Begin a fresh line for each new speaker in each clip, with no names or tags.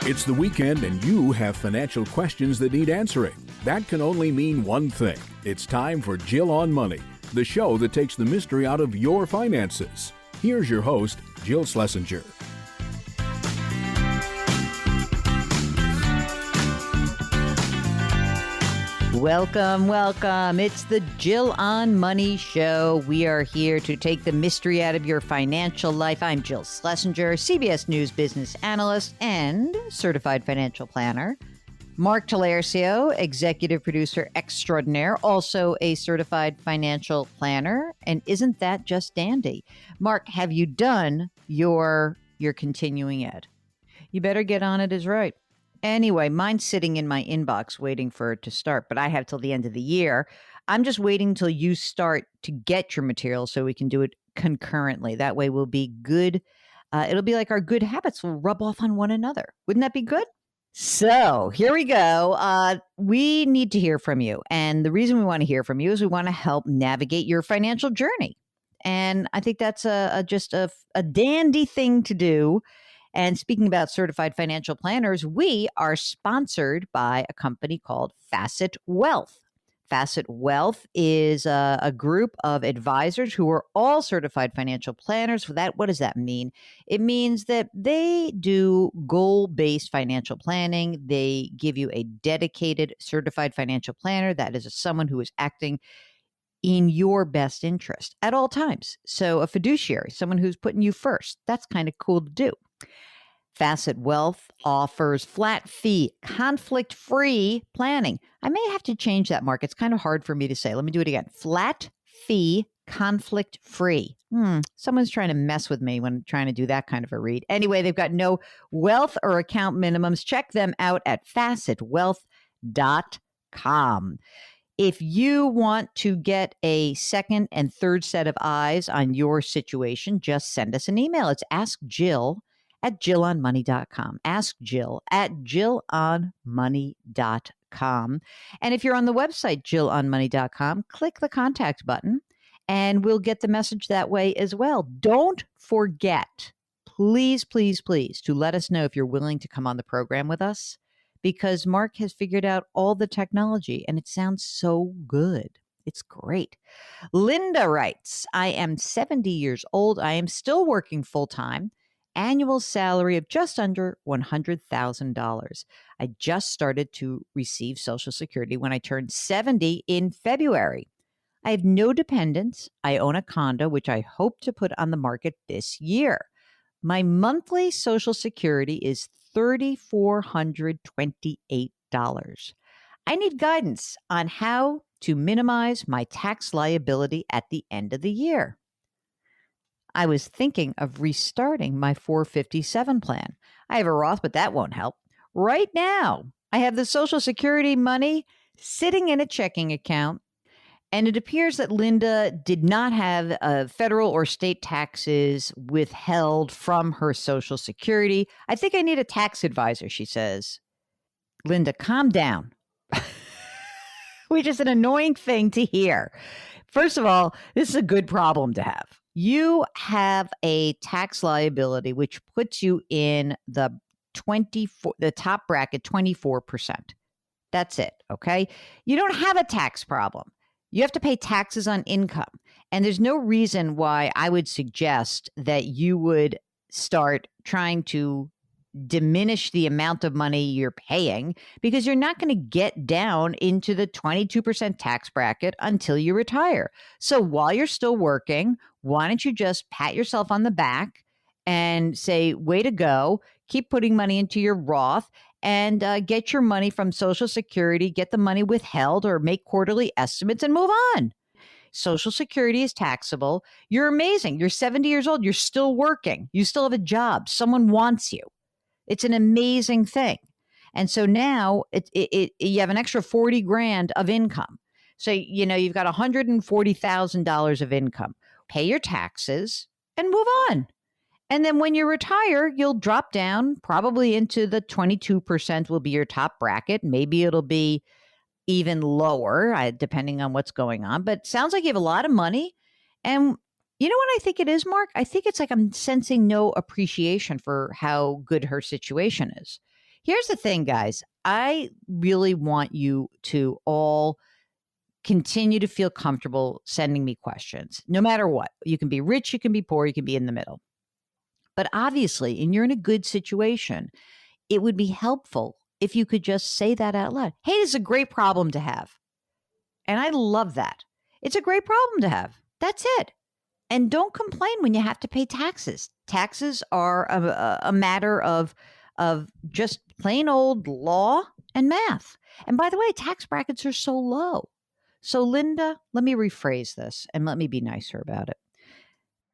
It's the weekend and you have financial questions that need answering. That can only mean one thing. It's time for Jill on Money, the show that takes the mystery out of your finances. Here's your host, Jill Schlesinger.
Welcome, welcome. It's the Jill on Money show. We are here to take the mystery out of your financial life. I'm Jill Schlesinger, CBS News business analyst and certified financial planner. Mark Talercio, executive producer extraordinaire, also a certified financial planner. And isn't that just dandy? Mark, have you done your continuing ed? You better get on it is right. Anyway, mine's sitting in my inbox waiting for it to start, but I have till the end of the year. I'm just waiting till you start to get your material so we can do it concurrently. That way we'll be good. It'll be like our good habits will rub off on one another. Wouldn't that be good? So here we go. We need to hear from you. And the reason we want to hear from you is we want to help navigate your financial journey. And I think that's just a dandy thing to do. And speaking about certified financial planners, we are sponsored by a company called Facet Wealth. Facet Wealth is a group of advisors who are all certified financial planners. What does that mean? It means that they do goal-based financial planning. They give you a dedicated certified financial planner that is someone who is acting in your best interest at all times. So a fiduciary, someone who's putting you first. That's kind of cool to do. Facet Wealth offers flat fee, conflict-free planning. I may have to change that, Mark. It's kind of hard for me to say. Let me do it again. Flat fee, conflict-free. Someone's trying to mess with me when trying to do that kind of a read. Anyway, they've got no wealth or account minimums. Check them out at facetwealth.com. If you want to get a second and third set of eyes on your situation, just send us an email. It's askjill@jillonmoney.com. Ask Jill at jillonmoney.com. And if you're on the website, jillonmoney.com, click the contact button and we'll get the message that way as well. Don't forget, please, please, please, to let us know if you're willing to come on the program with us, because Mark has figured out all the technology and it sounds so good. It's great. Linda writes, I am 70 years old. I am still working full-time. Annual salary of just under $100,000. I just started to receive Social Security when I turned 70 in February. I have no dependents. I own a condo, which I hope to put on the market this year. My monthly Social Security is $3,428. I need guidance on how to minimize my tax liability at the end of the year. I was thinking of restarting my 457 plan. I have a Roth, but that won't help. Right now, I have the Social Security money sitting in a checking account, and it appears that Linda did not have federal or state taxes withheld from her Social Security. I think I need a tax advisor, she says. Linda, calm down. Which is an annoying thing to hear. First of all, this is a good problem to have. You have a tax liability which puts you in the top bracket, 24%. That's it, okay? You don't have a tax problem. You have to pay taxes on income. And there's no reason why I would suggest that you would start trying to diminish the amount of money you're paying, because you're not going to get down into the 22% tax bracket until you retire. So while you're still working, why don't you just pat yourself on the back and say, way to go, keep putting money into your Roth and get your money from Social Security, get the money withheld or make quarterly estimates and move on. Social Security is taxable. You're amazing. You're 70 years old. You're still working. You still have a job. Someone wants you. It's an amazing thing. And so now you have an extra 40 grand of income. So, you've got $140,000 of income. Pay your taxes and move on. And then when you retire, you'll drop down probably into the 22% will be your top bracket. Maybe it'll be even lower, depending on what's going on. But it sounds like you have a lot of money. And you know what I think it is, Mark? I think it's like I'm sensing no appreciation for how good her situation is. Here's the thing, guys. I really want you to all continue to feel comfortable sending me questions, no matter what. You can be rich, you can be poor, you can be in the middle. But obviously, and you're in a good situation, it would be helpful if you could just say that out loud. Hey, this is a great problem to have. And I love that. It's a great problem to have. That's it. And don't complain when you have to pay taxes. Taxes are a matter of just plain old law and math. And by the way, tax brackets are so low. So, Linda, let me rephrase this and let me be nicer about it.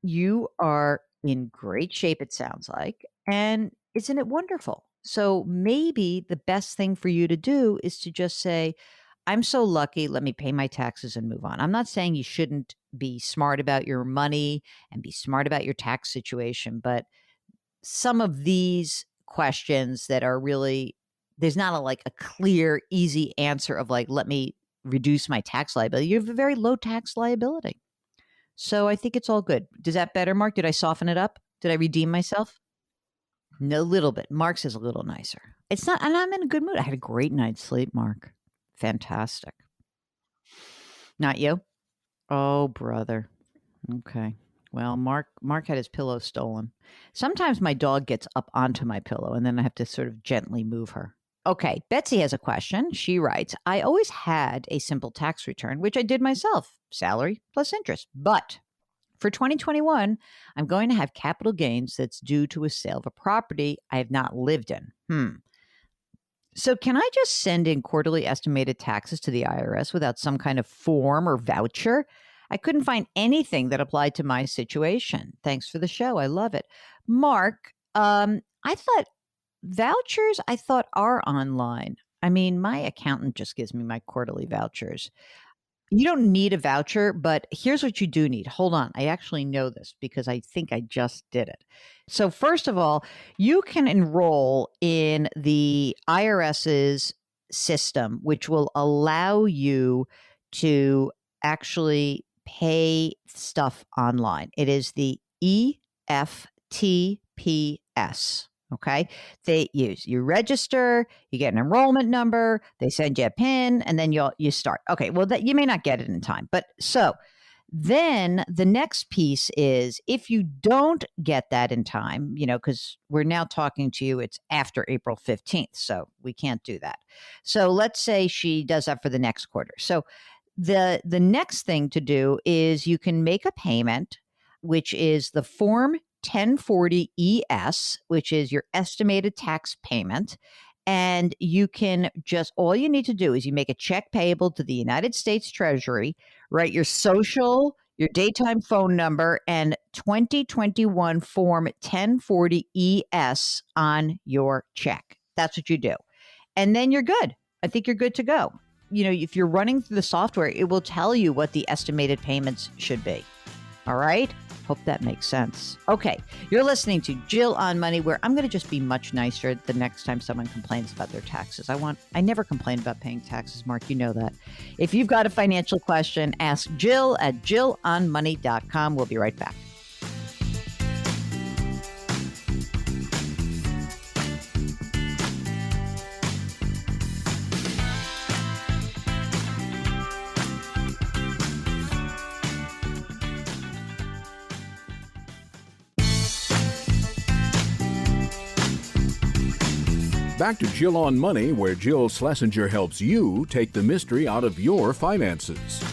You are in great shape, it sounds like. And isn't it wonderful? So, maybe the best thing for you to do is to just say, I'm so lucky. Let me pay my taxes and move on. I'm not saying you shouldn't be smart about your money and be smart about your tax situation, but some of these questions that are really, there's not a clear, easy answer of like, let me reduce my tax liability. You have a very low tax liability. So I think it's all good. Does that better, Mark? Did I soften it up? Did I redeem myself? No, little bit. Mark's is a little nicer. It's not, and I'm in a good mood. I had a great night's sleep, Mark. Fantastic. Not you? Oh, brother. Okay. Well, Mark had his pillow stolen. Sometimes my dog gets up onto my pillow and then I have to sort of gently move her. Okay, Betsy has a question. She writes, I always had a simple tax return, which I did myself, salary plus interest. But for 2021, I'm going to have capital gains that's due to a sale of a property I have not lived in. So can I just send in quarterly estimated taxes to the IRS without some kind of form or voucher? I couldn't find anything that applied to my situation. Thanks for the show. I love it. Mark, I thought vouchers are online. I mean, my accountant just gives me my quarterly vouchers. You don't need a voucher, but here's what you do need. Hold on. I actually know this because I think I just did it. So first of all, you can enroll in the IRS's system, which will allow you to actually pay stuff online. It is the EFTPS. Okay. You register, you get an enrollment number, they send you a PIN, and then you start. Okay. Well, you may not get it in time, but so then the next piece is if you don't get that in time, because we're now talking to you, it's after April 15th. So we can't do that. So let's say she does that for the next quarter. So the next thing to do is you can make a payment, which is the Form 1040 ES, which is your estimated tax payment. And you can all you need to do is you make a check payable to the United States Treasury, write your social, your daytime phone number, and 2021 Form 1040 ES on your check. That's what you do. And then you're good. I think you're good to go. If you're running through the software, it will tell you what the estimated payments should be. All right? Hope that makes sense. Okay, you're listening to Jill on Money, where I'm going to just be much nicer the next time someone complains about their taxes. I never complain about paying taxes, Mark. You know that. If you've got a financial question, ask Jill at jillonmoney.com. We'll be right back.
Back to Jill on Money, where Jill Schlesinger helps you take the mystery out of your finances.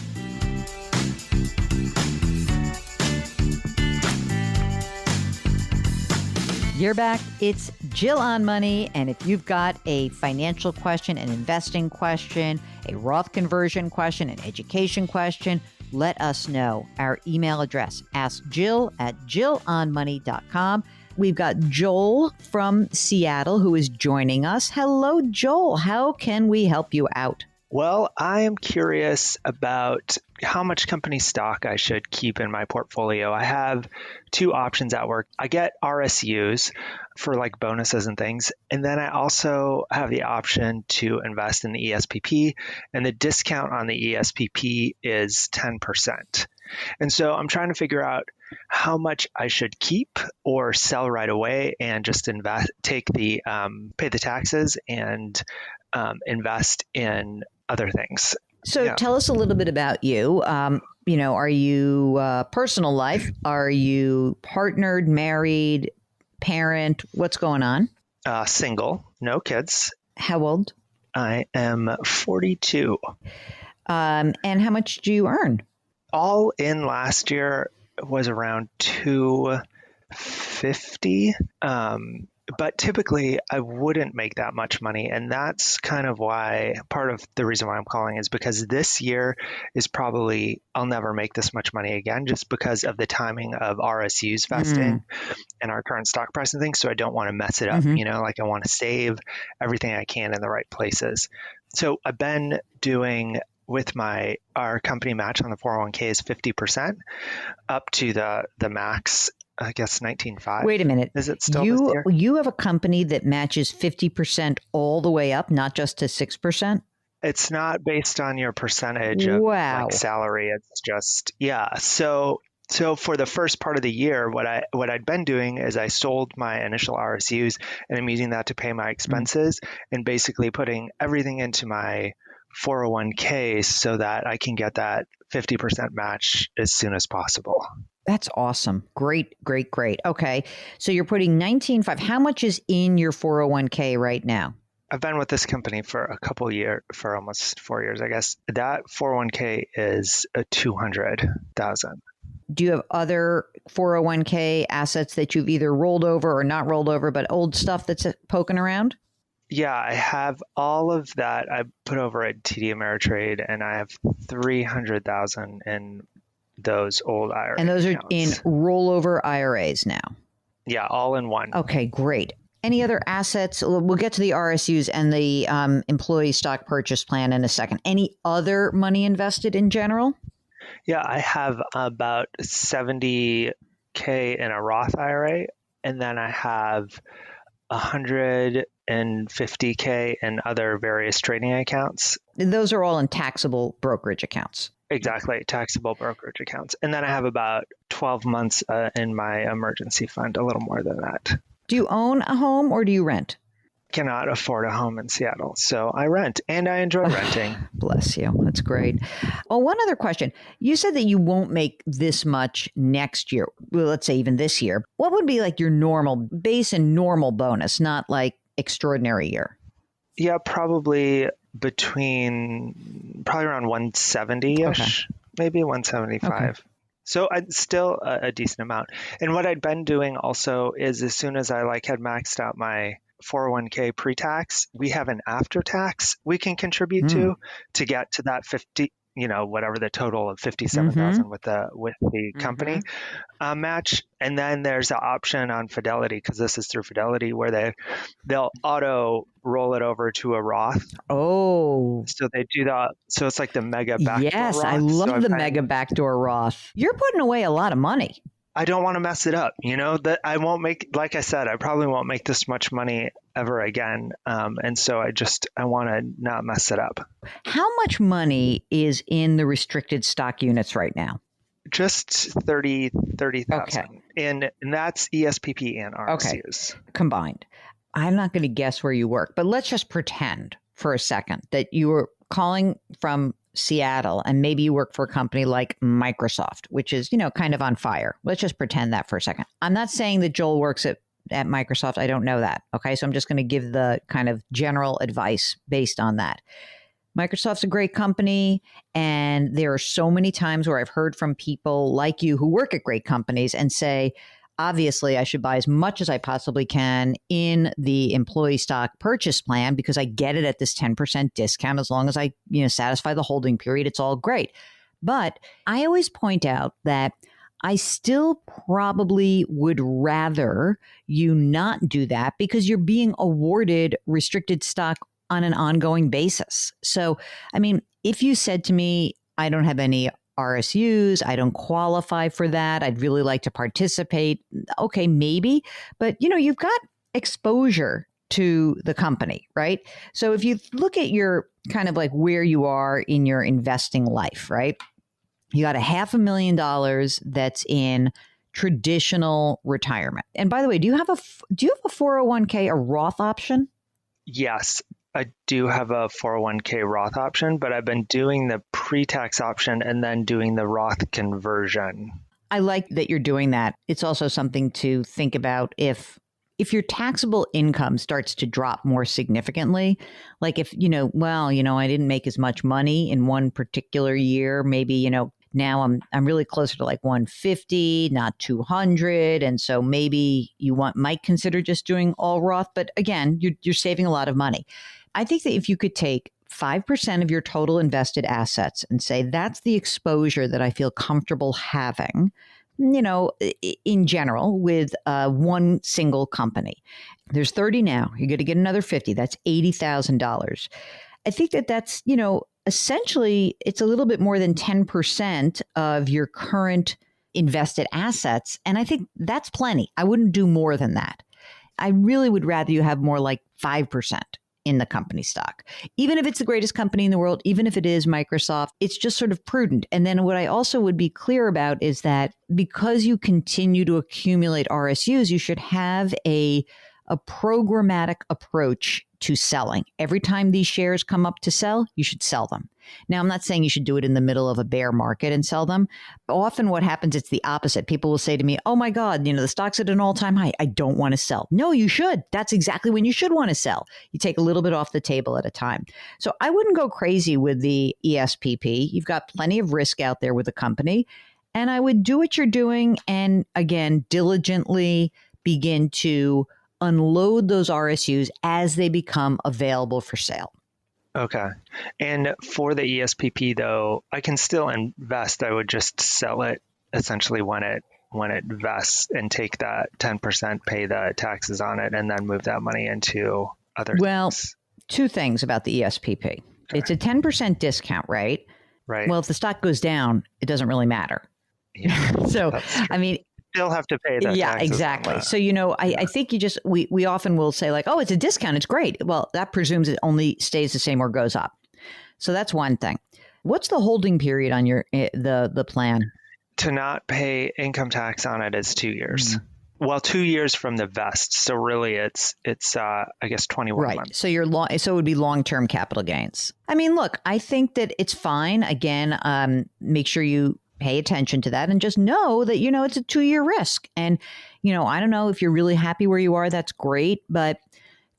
You're back. It's Jill on Money. And if you've got a financial question, an investing question, a Roth conversion question, an education question, let us know. Our email address, askjill@jillonmoney.com. We've got Joel from Seattle who is joining us. Hello, Joel. How can we help you out?
Well, I am curious about how much company stock I should keep in my portfolio. I have two options at work. I get RSUs for like bonuses and things. And then I also have the option to invest in the ESPP, and the discount on the ESPP is 10%. And so I'm trying to figure out how much I should keep or sell right away and just invest, pay the taxes and invest in other things.
So tell us a little bit about you. Are you personal life? Are you partnered, married, parent? What's going on?
Single, no kids.
How old?
I am 42.
And how much do you earn?
All in last year was around 250. But typically I wouldn't make that much money. And that's kind of why part of the reason why I'm calling is because this year is probably, I'll never make this much money again, just because of the timing of RSUs vesting and our current stock price and things. So I don't want to mess it up. I want to save everything I can in the right places. So I've been doing with our company match on the 401k is 50% up to the max. I guess 19.5.
Wait a minute.
Is it still this year?
You have a company that matches 50% all the way up, not just to 6%?
It's not based on your percentage of salary. It's just, So for the first part of the year, what I'd been doing is I sold my initial RSUs and I'm using that to pay my expenses and basically putting everything into my 401k so that I can get that 50% match as soon as possible.
That's awesome. Great. Okay. So you're putting 19.5. How much is in your 401k right now?
I've been with this company for a couple years, for almost 4 years, I guess. That 401k is a 200,000.
Do you have other 401k assets that you've either rolled over or not rolled over, but old stuff that's poking around?
Yeah, I have all of that. I put over at TD Ameritrade, and I have 300,000 in those old IRA
And those
accounts.
Are in rollover IRAs now?
Yeah, all in one.
Okay, great. Any other assets? We'll get to the RSUs and the employee stock purchase plan in a second. Any other money invested in general?
Yeah, I have about 70K in a Roth IRA, and then I have 150K in other various trading accounts.
Those are all in taxable brokerage accounts.
Exactly, taxable brokerage accounts. And then I have about 12 months in my emergency fund, a little more than that.
Do you own a home or do you rent?
Cannot afford a home in Seattle, so I rent, and I enjoy renting.
Bless you. That's great. Well, one other question. You said that you won't make this much next year. Well, let's say even this year. What would be like your normal base and normal bonus, not like extraordinary year?
Yeah, probably around 170-ish, maybe 175. Okay. So it's still a decent amount. And what I'd been doing also is as soon as I had maxed out my 401k pre-tax, we have an after-tax we can contribute to get to that 50, whatever the total of 57,000 with the company match. And then there's an option on Fidelity, because this is through Fidelity, where they'll auto roll it over to a Roth.
Oh.
So they do that. So it's like the mega backdoor
Yes,
Roth.
I love the mega backdoor Roth. You're putting away a lot of money.
I don't want to mess it up. That I won't make, like I said, I probably won't make this much money ever again. And so I want to not mess it up.
How much money is in the restricted stock units right now?
Just 30,000.
Okay.
And that's ESPP and RSUs.
Okay. Combined. I'm not going to guess where you work, but let's just pretend for a second that you were calling from Seattle and maybe you work for a company like Microsoft, which is, kind of on fire. Let's just pretend that for a second. I'm not saying that Joel works at Microsoft. I don't know that. Okay. So I'm just going to give the kind of general advice based on that. Microsoft's a great company. And there are so many times where I've heard from people like you who work at great companies and say, obviously, I should buy as much as I possibly can in the employee stock purchase plan because I get it at this 10% discount. As long as I, satisfy the holding period, it's all great. But I always point out that I still probably would rather you not do that because you're being awarded restricted stock on an ongoing basis. So, if you said to me, I don't have any RSUs, I don't qualify for that, I'd really like to participate. Okay, maybe. But, you've got exposure to the company, right? So if you look at your kind of like where you are in your investing life, right? You got $500,000 that's in traditional retirement. And by the way, do you have a 401k, a Roth option?
Yes, I do have a 401k Roth option, but I've been doing the pre-tax option and then doing the Roth conversion.
I like that you're doing that. It's also something to think about if your taxable income starts to drop more significantly, like if, I didn't make as much money in one particular year, maybe, now I'm really closer to like 150, not 200. And so maybe you might consider just doing all Roth. But again, you're saving a lot of money. I think that if you could take 5% of your total invested assets and say, that's the exposure that I feel comfortable having, in general with one single company. There's 30 now. You're going to get another 50. That's $80,000. I think that's, essentially it's a little bit more than 10% of your current invested assets. And I think that's plenty. I wouldn't do more than that. I really would rather you have more like 5% in the company stock. Even if it's the greatest company in the world, even if it is Microsoft, it's just sort of prudent. And then what I also would be clear about is that because you continue to accumulate RSUs, you should have a programmatic approach to selling. Every time these shares come up to sell, you should sell them. Now, I'm not saying you should do it in the middle of a bear market and sell them. Often what happens, it's the opposite. People will say to me, oh my God, the stock's at an all-time high. I don't want to sell. No, you should. That's exactly when you should want to sell. You take a little bit off the table at a time. So I wouldn't go crazy with the ESPP. You've got plenty of risk out there with the company. And I would do what you're doing and, again, diligently begin to unload those RSUs as they become available for sale.
Okay. And for the ESPP, though, I can still invest. I would just sell it essentially when it vests and take that 10%, pay the taxes on it, and then move that money into other things.
Two things about the ESPP. Okay. It's a 10% discount, right?
Right.
Well, if the stock goes down, it doesn't really matter.
Yeah,
So,
still have to pay that.
Yeah, exactly. So, I think we often will say like, oh, it's a discount. It's great. Well, that presumes it only stays the same or goes up. So that's one thing. What's the holding period on your the plan?
To not pay income tax on it is 2 years. Mm-hmm. Well, 2 years from the vest. So really it's I guess 21 months.
So so it would be long-term capital gains. I mean, look, I think that it's fine. Again, make sure you pay attention to that and just know that, it's a 2-year risk. And, I don't know if you're really happy where you are, that's great, but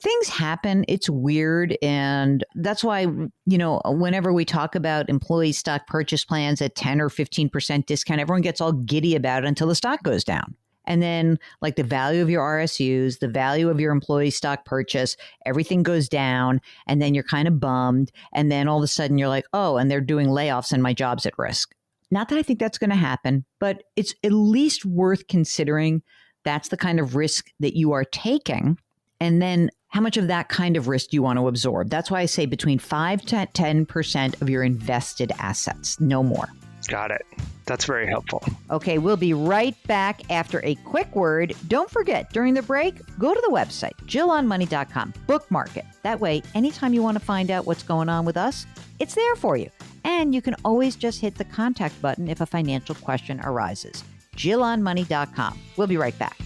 things happen. It's weird. And that's why, whenever we talk about employee stock purchase plans at 10 or 15% discount, everyone gets all giddy about it until the stock goes down. And then like the value of your RSUs, the value of your employee stock purchase, everything goes down. And then you're kind of bummed. And then all of a sudden you're like, oh, and they're doing layoffs and my job's at risk. Not that I think that's going to happen, but it's at least worth considering that's the kind of risk that you are taking. And then how much of that kind of risk do you want to absorb? That's why I say between 5 to 10% of your invested assets, no more.
Got it. That's very helpful.
Okay, we'll be right back after a quick word. Don't forget, during the break, go to the website, jillonmoney.com, bookmark it. That way, anytime you want to find out what's going on with us, it's there for you. And you can always just hit the contact button if a financial question arises. jillonmoney.com. We'll be right back.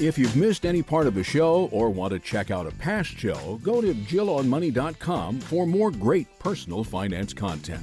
If you've missed any part of a show or want to check out a past show, go to jillonmoney.com for more great personal finance content.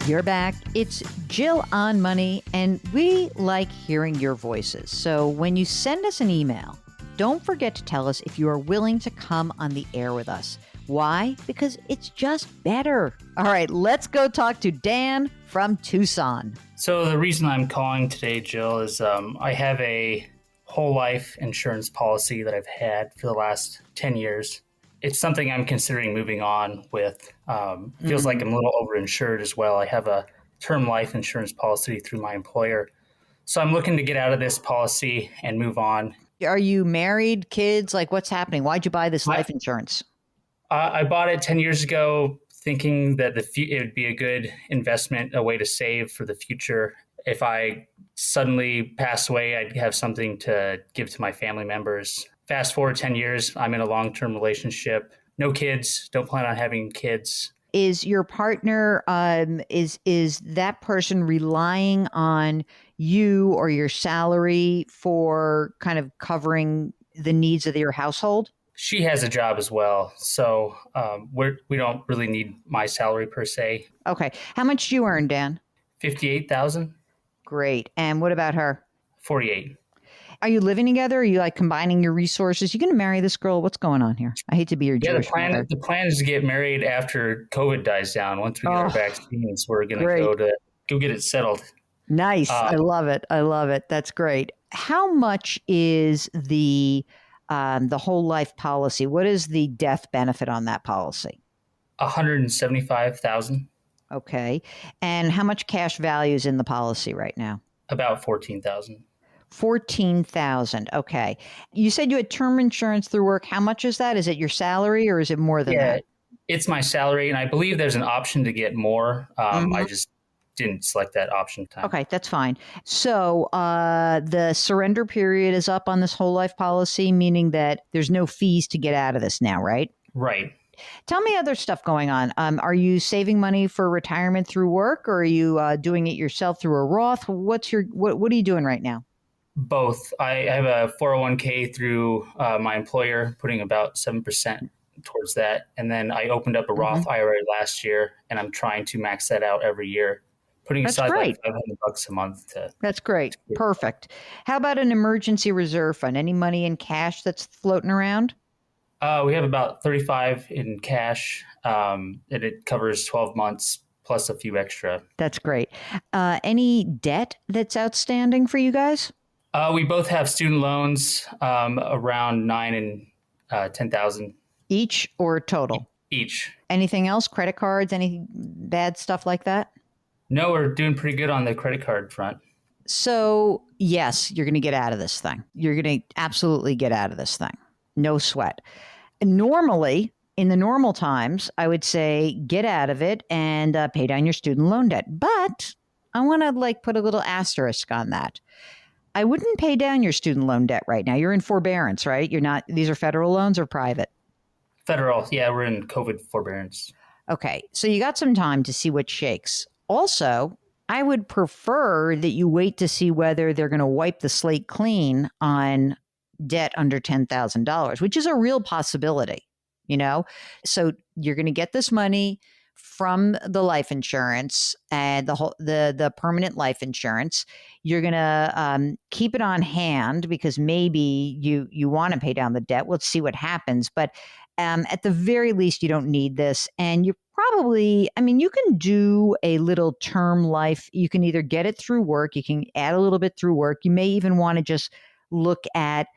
You're back. It's Jill on Money, and we like hearing your voices. So when you send us an email, don't forget to tell us if you are willing to come on the air with us. Why? Because it's just better. All right, let's go talk to Dan from Tucson.
So the reason I'm calling today, Jill, is I have a whole life insurance policy that I've had for the last 10 years. It's something I'm considering moving on with. Feels like I'm a little overinsured as well. I have a term life insurance policy through my employer. So I'm looking to get out of this policy and move on.
Are you married, kids? Like, what's happening? Why'd you buy this life insurance?
I bought it 10 years ago thinking that it would be a good investment, a way to save for the future. If I suddenly pass away, I'd have something to give to my family members. Fast forward 10 years, I'm in a long-term relationship. No kids, don't plan on having kids.
Is your partner, is that person relying on you or your salary for kind of covering the needs of your household?
She has a job as well, so we don't really need my salary per se.
Okay. How much do you earn, Dan?
58,000.
Great. And what about her?
48.
Are you living together? Are you like combining your resources? You going to marry this girl? What's going on here? I hate to be your Jewish mother.
The plan is to get married after COVID dies down. Once we get our vaccines, we're going to go get it settled.
Nice. I love it. I love it. That's great. How much is the whole life policy? What is the death benefit on that policy?
$175,000.
Okay. And how much cash value is in the policy right now?
About $14,000.
14,000. Okay. You said you had term insurance through work. How much is that? Is it your salary or is it more than that?
It's my salary, and I believe there's an option to get more. I just didn't select that option time.
Okay, that's fine. So the surrender period is up on this whole life policy, meaning that there's no fees to get out of this now, right?
Right.
Tell me other stuff going on. Are you saving money for retirement through work, or are you doing it yourself through a Roth? What are you doing right now?
Both. I have a 401k through my employer, putting about 7% towards that. And then I opened up a Roth IRA last year, and I'm trying to max that out every year, putting aside like $500 a month.
That's great. Perfect. How about an emergency reserve fund? Any money in cash that's floating around?
We have about 35 in cash, and it covers 12 months plus a few extra.
That's great. Any debt that's outstanding for you guys?
We both have student loans, around $9,000 and $10,000
each, or total?
Each.
Anything else? Credit cards? Any bad stuff like that?
No, we're doing pretty good on the credit card front.
So yes, you're going to get out of this thing. You're going to absolutely get out of this thing. No sweat. Normally, in the normal times, I would say get out of it and pay down your student loan debt. But I want to put a little asterisk on that. I wouldn't pay down your student loan debt right now. You're in forbearance, right? You're not. These are federal loans or private?
Federal. Yeah, we're in COVID forbearance.
Okay. So you got some time to see what shakes. Also, I would prefer that you wait to see whether they're going to wipe the slate clean on debt under $10,000, which is a real possibility, So you're going to get this money from the life insurance and the permanent life insurance. You're going to keep it on hand because maybe you want to pay down the debt. Let's see what happens. But at the very least, you don't need this. And you probably, you can do a little term life. You can either get it through work. You can add a little bit through work. You may even want to just look at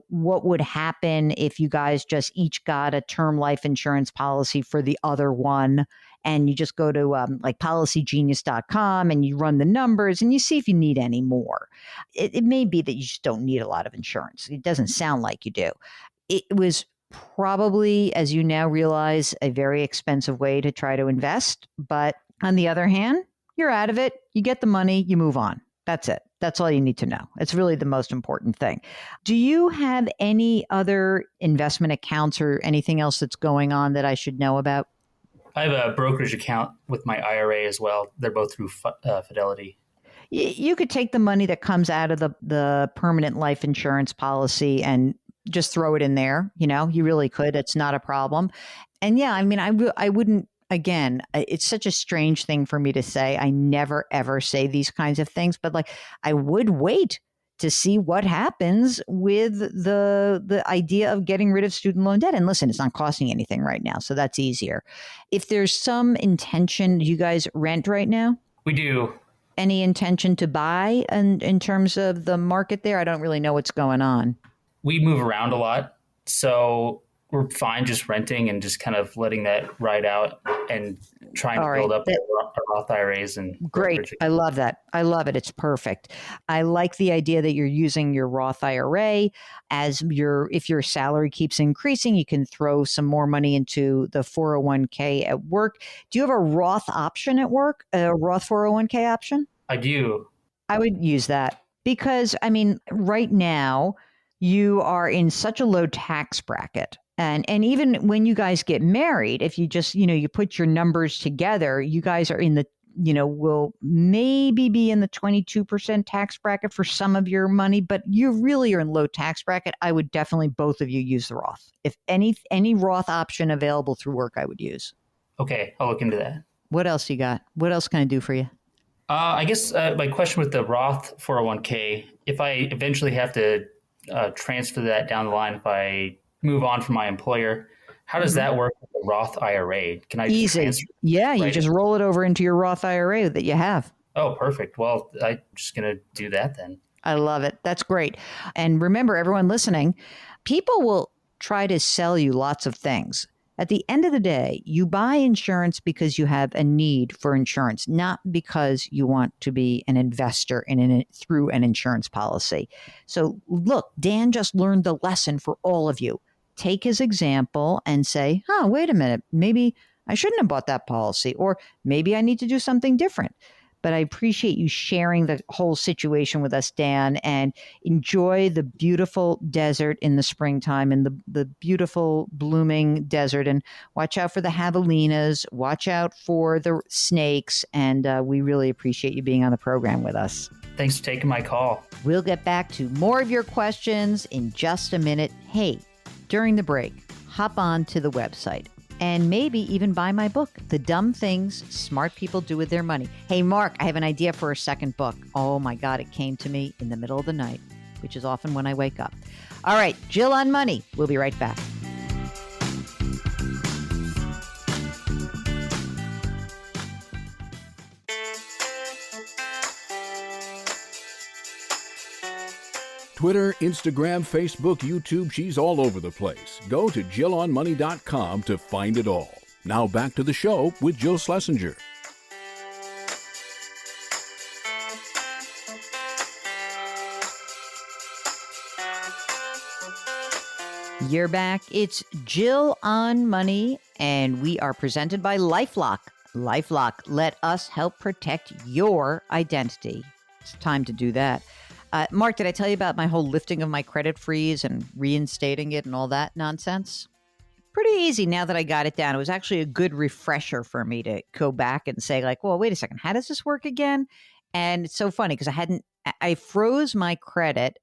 what would happen if you guys just each got a term life insurance policy for the other one, and you just go to policygenius.com and you run the numbers and you see if you need any more. It may be that you just don't need a lot of insurance. It doesn't sound like you do. It was probably, as you now realize, a very expensive way to try to invest. But on the other hand, you're out of it. You get the money, you move on. That's it. That's all you need to know. It's really the most important thing. Do you have any other investment accounts or anything else that's going on that I should know about?
I have a brokerage account with my IRA as well. They're both through Fidelity.
You could take the money that comes out of the permanent life insurance policy and just throw it in there. You really could. It's not a problem. And yeah, I wouldn't. Again, it's such a strange thing for me to say. I never, ever say these kinds of things, but I would wait to see what happens with the idea of getting rid of student loan debt. And listen, it's not costing anything right now, so that's easier. If there's some intention, do you guys rent right now?
We do.
Any intention to buy in terms of the market there? I don't really know what's going on.
We move around a lot. So we're fine just renting and just kind of letting that ride out and trying to build up our Roth IRAs and
great. I love that. I love it. It's perfect. I like the idea that you're using your Roth IRA as if your salary keeps increasing, you can throw some more money into the 401k at work. Do you have a Roth option at work? A Roth 401k option?
I do.
I would use that because, I mean, right now you are in such a low tax bracket. And even when you guys get married, if you just, you put your numbers together, you guys are in the, will maybe be in the 22% tax bracket for some of your money, but you really are in low tax bracket. I would definitely, both of you, use the Roth. If any Roth option available through work, I would use.
Okay, I'll look into that.
What else you got? What else can I do for you?
I guess my question with the Roth 401k, if I eventually have to transfer that down the line, if I move on from my employer, how does that work with the Roth IRA? Can I just transfer?
Yeah, you just roll it over into your Roth IRA that you have.
Oh, perfect. Well, I'm just going to do that then.
I love it. That's great. And remember, everyone listening, people will try to sell you lots of things. At the end of the day, you buy insurance because you have a need for insurance, not because you want to be an investor through an insurance policy. So look, Dan just learned the lesson for all of you. Take his example and say, oh, wait a minute, maybe I shouldn't have bought that policy, or maybe I need to do something different. But I appreciate you sharing the whole situation with us, Dan, and enjoy the beautiful desert in the springtime and the beautiful blooming desert. And watch out for the javelinas, watch out for the snakes. And we really appreciate you being on the program with us.
Thanks for taking my call.
We'll get back to more of your questions in just a minute. Hey, during the break, hop on to the website and maybe even buy my book, The Dumb Things Smart People Do With Their Money. Hey, Mark, I have an idea for a second book. Oh my God, it came to me in the middle of the night, which is often when I wake up. All right, Jill on Money. We'll be right back.
Twitter, Instagram, Facebook, YouTube, she's all over the place. Go to JillOnMoney.com to find it all. Now back to the show with Jill Schlesinger.
You're back. It's Jill on Money, and we are presented by LifeLock. LifeLock, let us help protect your identity. It's time to do that. Mark, did I tell you about my whole lifting of my credit freeze and reinstating it and all that nonsense? Pretty easy now that I got it down. It was actually a good refresher for me to go back and say, like, well, wait a second, how does this work again? And it's so funny because I froze my credit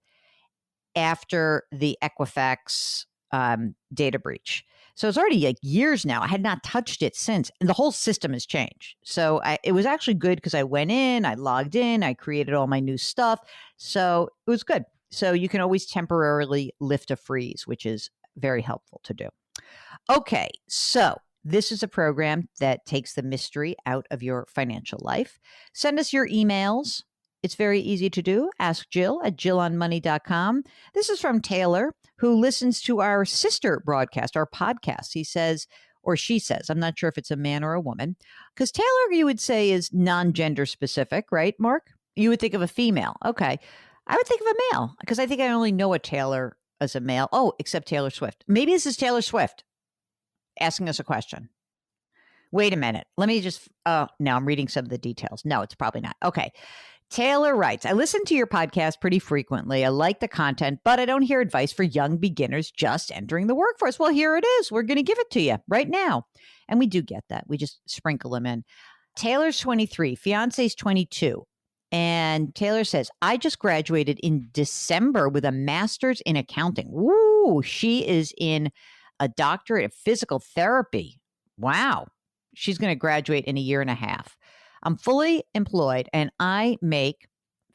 after the Equifax data breach. So it's already like years now. I had not touched it since. And the whole system has changed. So it was actually good because I went in, I logged in, I created all my new stuff. So it was good. So you can always temporarily lift a freeze, which is very helpful to do. Okay, so this is a program that takes the mystery out of your financial life. Send us your emails. It's very easy to do. Ask Jill at JillOnMoney.com. This is from Taylor, who listens to our sister broadcast, our podcast. He says, or she says, I'm not sure if it's a man or a woman, because Taylor, you would say, is non-gender specific, right, Mark? You would think of a female. Okay. I would think of a male because I think I only know a Taylor as a male. Oh, except Taylor Swift. Maybe this is Taylor Swift asking us a question. Wait a minute. Let me just, now I'm reading some of the details. No, it's probably not. Okay. Taylor writes, I listen to your podcast pretty frequently. I like the content, but I don't hear advice for young beginners just entering the workforce. Well, here it is. We're going to give it to you right now. And we do get that. We just sprinkle them in. Taylor's 23, fiance's 22. And Taylor says, I just graduated in December with a master's in accounting. Woo! She is in a doctorate of physical therapy. Wow. She's going to graduate in a year and a half. I'm fully employed and I make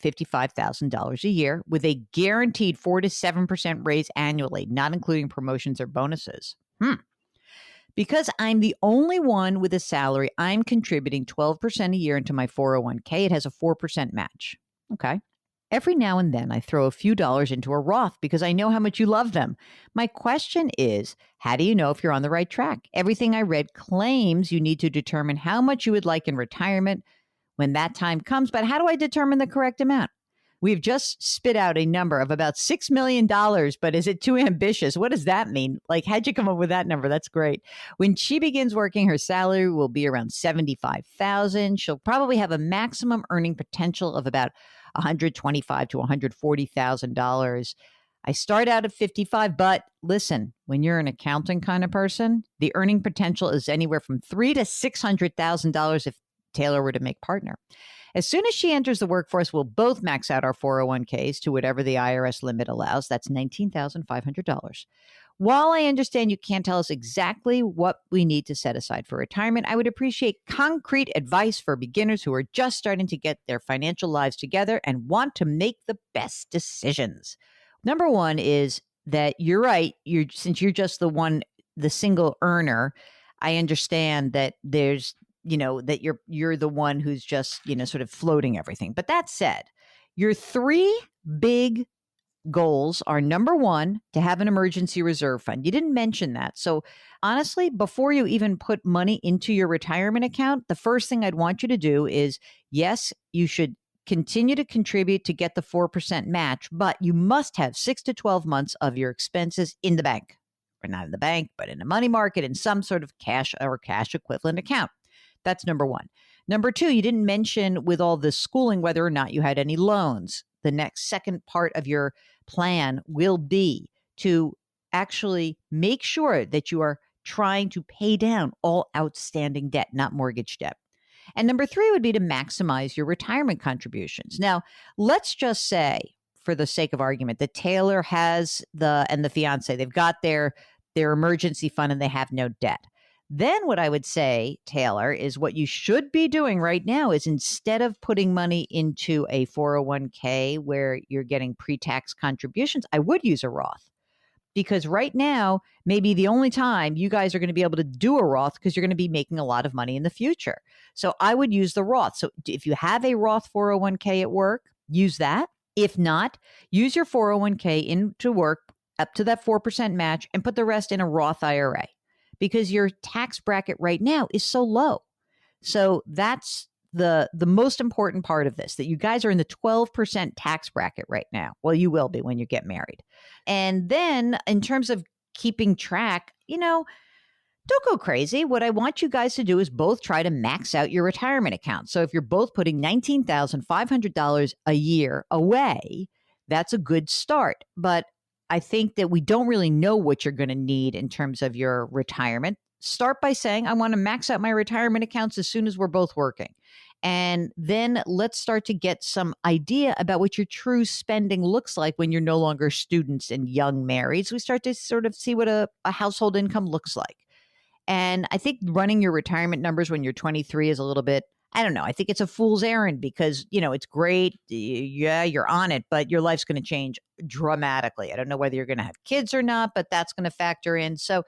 $55,000 a year with a guaranteed 4 to 7% raise annually, not including promotions or bonuses. Because I'm the only one with a salary, I'm contributing 12% a year into my 401k. It has a 4% match. Okay. Every now and then I throw a few dollars into a Roth because I know how much you love them. My question is, how do you know if you're on the right track? Everything I read claims you need to determine how much you would like in retirement when that time comes, but how do I determine the correct amount? We've just spit out a number of about $6 million, but is it too ambitious? What does that mean? Like, how'd you come up with that number? That's great. When she begins working, her salary will be around $75,000. She'll probably have a maximum earning potential of about $125,000 to $140,000. I start out at 55, but listen, when you're an accounting kind of person, the earning potential is anywhere from $300,000 to $600,000 if Taylor were to make partner. As soon as she enters the workforce, we'll both max out our 401ks to whatever the IRS limit allows. That's $19,500. While I understand you can't tell us exactly what we need to set aside for retirement, I would appreciate concrete advice for beginners who are just starting to get their financial lives together and want to make the best decisions. Number one is that you're right. Since you're just the single earner, I understand that there's that you're the one who's just, sort of floating everything. But that said, your three big goals are, number one, to have an emergency reserve fund. You didn't mention that. So honestly, before you even put money into your retirement account, the first thing I'd want you to do is, yes, you should continue to contribute to get the 4% match, but you must have 6 to 12 months of your expenses in the bank, or not in the bank, but in a money market, in some sort of cash or cash equivalent account. That's number one. Number two, you didn't mention with all this schooling whether or not you had any loans. The second part of your plan will be to actually make sure that you are trying to pay down all outstanding debt, not mortgage debt. And number three would be to maximize your retirement contributions. Now, let's just say, for the sake of argument, that Taylor has and the fiance, they've got their emergency fund and they have no debt. Then what I would say, Taylor, is what you should be doing right now is, instead of putting money into a 401k where you're getting pre-tax contributions, I would use a Roth. Because right now, maybe the only time you guys are going to be able to do a Roth, because you're going to be making a lot of money in the future. So I would use the Roth. So if you have a Roth 401k at work, use that. If not, use your 401k into work up to that 4% match and put the rest in a Roth IRA. Because your tax bracket right now is so low. So that's the most important part of this, that you guys are in the 12% tax bracket right now. Well, you will be when you get married. And then in terms of keeping track, don't go crazy. What I want you guys to do is both try to max out your retirement account. So if you're both putting $19,500 a year away, that's a good start. But I think that we don't really know what you're going to need in terms of your retirement. Start by saying, I want to max out my retirement accounts as soon as we're both working. And then let's start to get some idea about what your true spending looks like when you're no longer students and young marrieds. We start to sort of see what a household income looks like. And I think running your retirement numbers when you're 23 is a little bit, I don't know. I think it's a fool's errand because, it's great. Yeah, you're on it, but your life's going to change dramatically. I don't know whether you're going to have kids or not, but that's going to factor in. So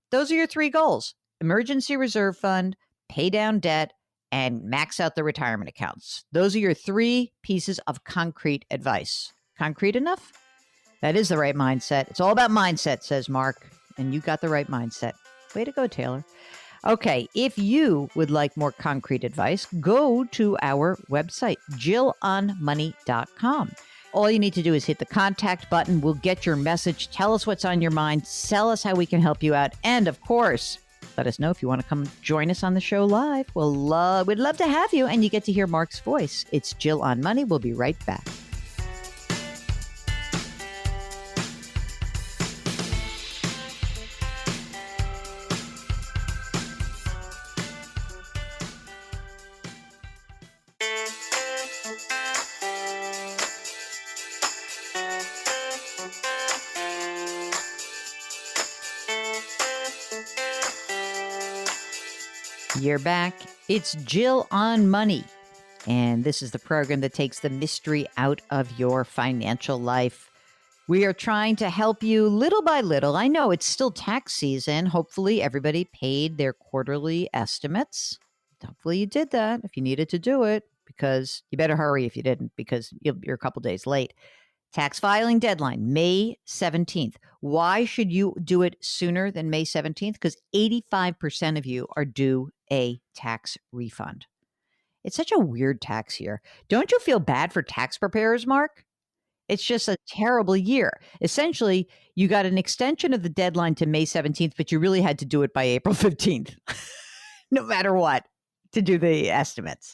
those are your three goals: emergency reserve fund, pay down debt, and max out the retirement accounts. Those are your three pieces of concrete advice. Concrete enough? That is the right mindset. It's all about mindset, says Mark. And you got the right mindset. Way to go, Taylor. Okay, if you would like more concrete advice, go to our website, jillonmoney.com. All you need to do is hit the contact button. We'll get your message. Tell us what's on your mind. Tell us how we can help you out. And of course, let us know if you want to come join us on the show live. We'd love to have you. And you get to hear Mark's voice. It's Jill on Money. We'll be right back. You're back. It's Jill on Money. And this is the program that takes the mystery out of your financial life. We are trying to help you little by little. I know it's still tax season. Hopefully everybody paid their quarterly estimates. Hopefully you did that if you needed to do it, because you better hurry if you didn't, because you're a couple days late. Tax filing deadline, May 17th. Why should you do it sooner than May 17th? Because 85% of you are due a tax refund. It's such a weird tax year. Don't you feel bad for tax preparers, Mark? It's just a terrible year. Essentially, you got an extension of the deadline to May 17th, but you really had to do it by April 15th, no matter what, to do the estimates.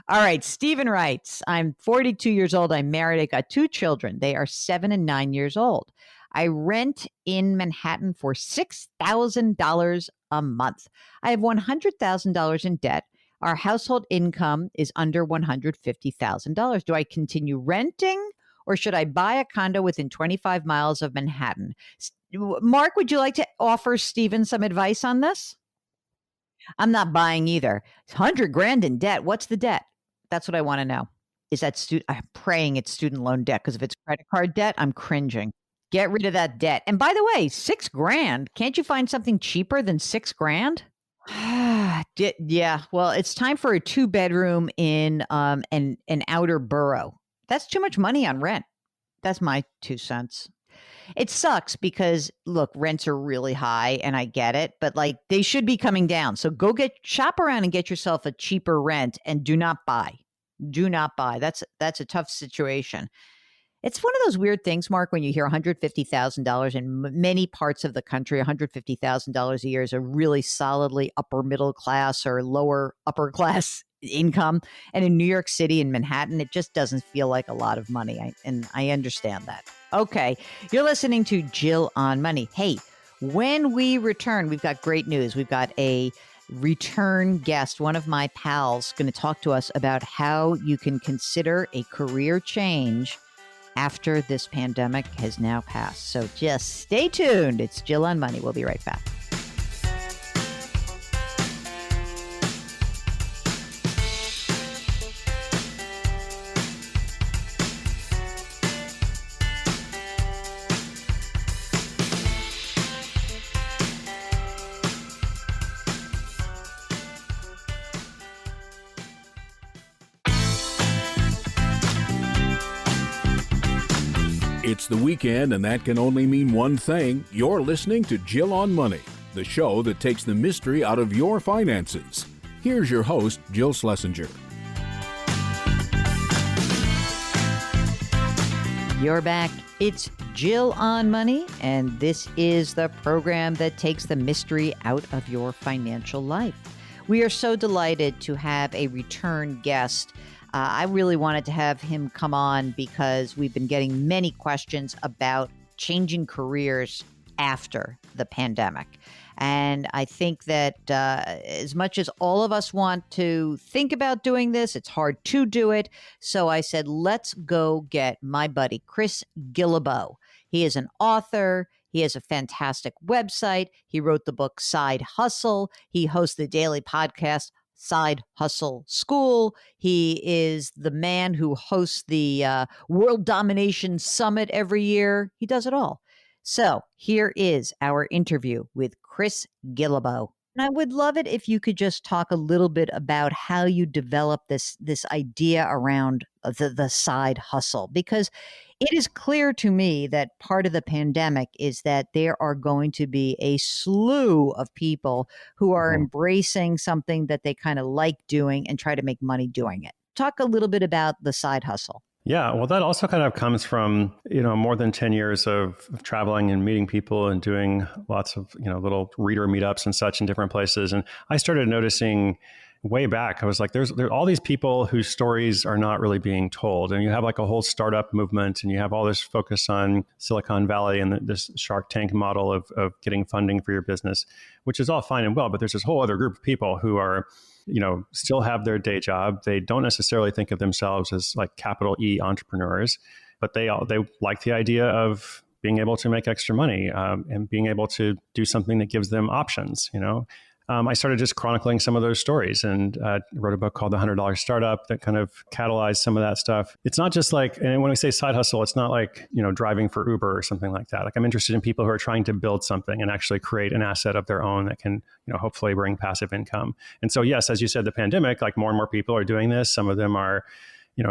All right, Stephen writes, I'm 42 years old. I'm married. I got 2 children. They are 7 and 9 years old. I rent in Manhattan for $6,000 a month. I have $100,000 in debt. Our household income is under $150,000. Do I continue renting, or should I buy a condo within 25 miles of Manhattan? Mark, would you like to offer Stephen some advice on this? I'm not buying either. $100,000 in debt. What's the debt? That's what I want to know. Is that I'm praying it's student loan debt, because if it's credit card debt, I'm cringing. Get rid of that debt. And by the way, $6,000. Can't you find something cheaper than $6,000? Yeah. Well, it's time for a 2-bedroom in an outer borough. That's too much money on rent. That's my 2 cents. It sucks because, look, rents are really high and I get it, but like they should be coming down. So go shop around and get yourself a cheaper rent, and do not buy. Do not buy. That's a tough situation. It's one of those weird things, Mark, when you hear $150,000 in many parts of the country. $150,000 a year is a really solidly upper middle class or lower upper class income. And in New York City and Manhattan, it just doesn't feel like a lot of money. And I understand that. Okay, you're listening to Jill on Money. Hey, when we return, we've got great news. We've got a return guest, one of my pals, going to talk to us about how you can consider a career change after this pandemic has now passed. So just stay tuned. It's Jill on Money. We'll be right back.
It's the weekend, and that can only mean one thing. You're listening to Jill on Money, the show that takes the mystery out of your finances. Here's your host, Jill Schlesinger.
You're back. It's Jill on Money, and this is the program that takes the mystery out of your financial life. We are so delighted to have a return guest. I really wanted to have him come on because we've been getting many questions about changing careers after the pandemic. And I think that as much as all of us want to think about doing this, it's hard to do it. So I said, let's go get my buddy, Chris Guillebeau. He is an author. He has a fantastic website. He wrote the book Side Hustle. He hosts the daily podcast Side Hustle School. He is the man who hosts the World Domination Summit every year. He does it all. So here is our interview with Chris Guillebeau. And I would love it if you could just talk a little bit about how you developed this idea around the side hustle, because it is clear to me that part of the pandemic is that there are going to be a slew of people who are embracing something that they kind of like doing and try to make money doing it. Talk a little bit about the side hustle.
Yeah, well, that also kind of comes from, more than 10 years of traveling and meeting people and doing lots of, little reader meetups and such in different places. And I started noticing way back, I was like, there are all these people whose stories are not really being told. And you have like a whole startup movement, and you have all this focus on Silicon Valley and this Shark Tank model of getting funding for your business, which is all fine and well. But there's this whole other group of people who are, still have their day job. They don't necessarily think of themselves as like capital E entrepreneurs, but they like the idea of being able to make extra money and being able to do something that gives them options, I started just chronicling some of those stories and wrote a book called The $100 Startup that kind of catalyzed some of that stuff. It's not just like, and when we say side hustle, it's not like, driving for Uber or something like that. Like I'm interested in people who are trying to build something and actually create an asset of their own that can, hopefully bring passive income. And so, yes, as you said, the pandemic, like more and more people are doing this. Some of them are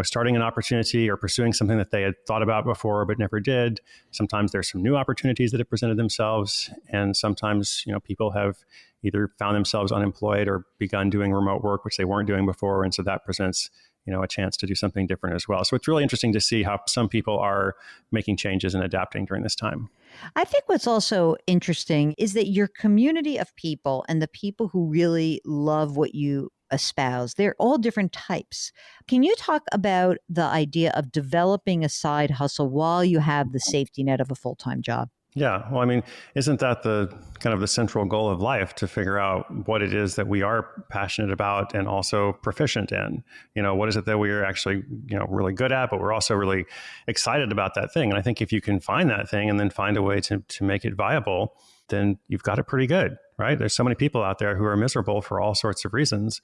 starting an opportunity or pursuing something that they had thought about before but never did. Sometimes there's some new opportunities that have presented themselves. And sometimes, people have either found themselves unemployed or begun doing remote work, which they weren't doing before. And so that presents, a chance to do something different as well. So it's really interesting to see how some people are making changes and adapting during this time.
I think what's also interesting is that your community of people and the people who really love what you espouse, they're all different types. Can you talk about the idea of developing a side hustle while you have the safety net of a full-time job?
Yeah. Well, I mean, isn't that the kind of the central goal of life, to figure out what it is that we are passionate about and also proficient in? What is it that we are actually, really good at, but we're also really excited about that thing. And I think if you can find that thing and then find a way to make it viable, then you've got it pretty good, right? There's so many people out there who are miserable for all sorts of reasons,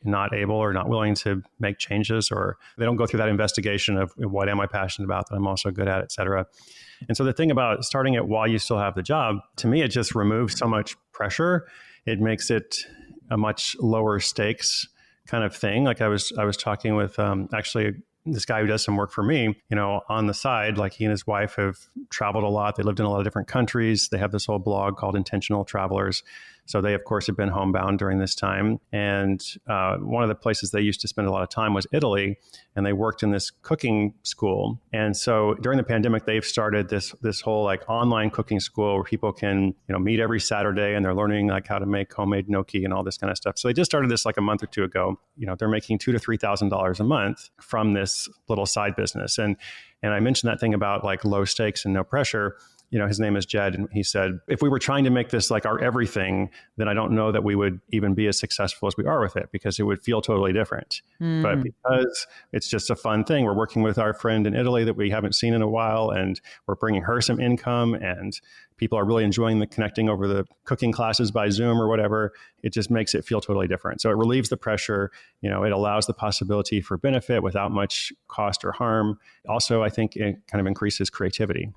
not able or not willing to make changes, or they don't go through that investigation of what am I passionate about that I'm also good at, et cetera. And so the thing about starting it while you still have the job, to me, it just removes so much pressure. It makes it a much lower stakes kind of thing. Like I was talking with actually this guy who does some work for me, on the side. Like he and his wife have traveled a lot. They lived in a lot of different countries. They have this whole blog called Intentional Travelers. So they, of course, have been homebound during this time. And one of the places they used to spend a lot of time was Italy, and they worked in this cooking school. And so during the pandemic, they've started this whole like online cooking school where people can, meet every Saturday, and they're learning like how to make homemade gnocchi and all this kind of stuff. So they just started this like a month or two ago. They're making $2,000 to $3,000 a month from this little side business. And I mentioned that thing about like low stakes and no pressure. His name is Jed, and he said, if we were trying to make this like our everything, then I don't know that we would even be as successful as we are with it, because it would feel totally different. But because it's just a fun thing, we're working with our friend in Italy that we haven't seen in a while, and we're bringing her some income, and people are really enjoying the connecting over the cooking classes by Zoom or whatever. It just makes it feel totally different. So it relieves the pressure. It allows the possibility for benefit without much cost or harm. Also, I think it kind of increases creativity.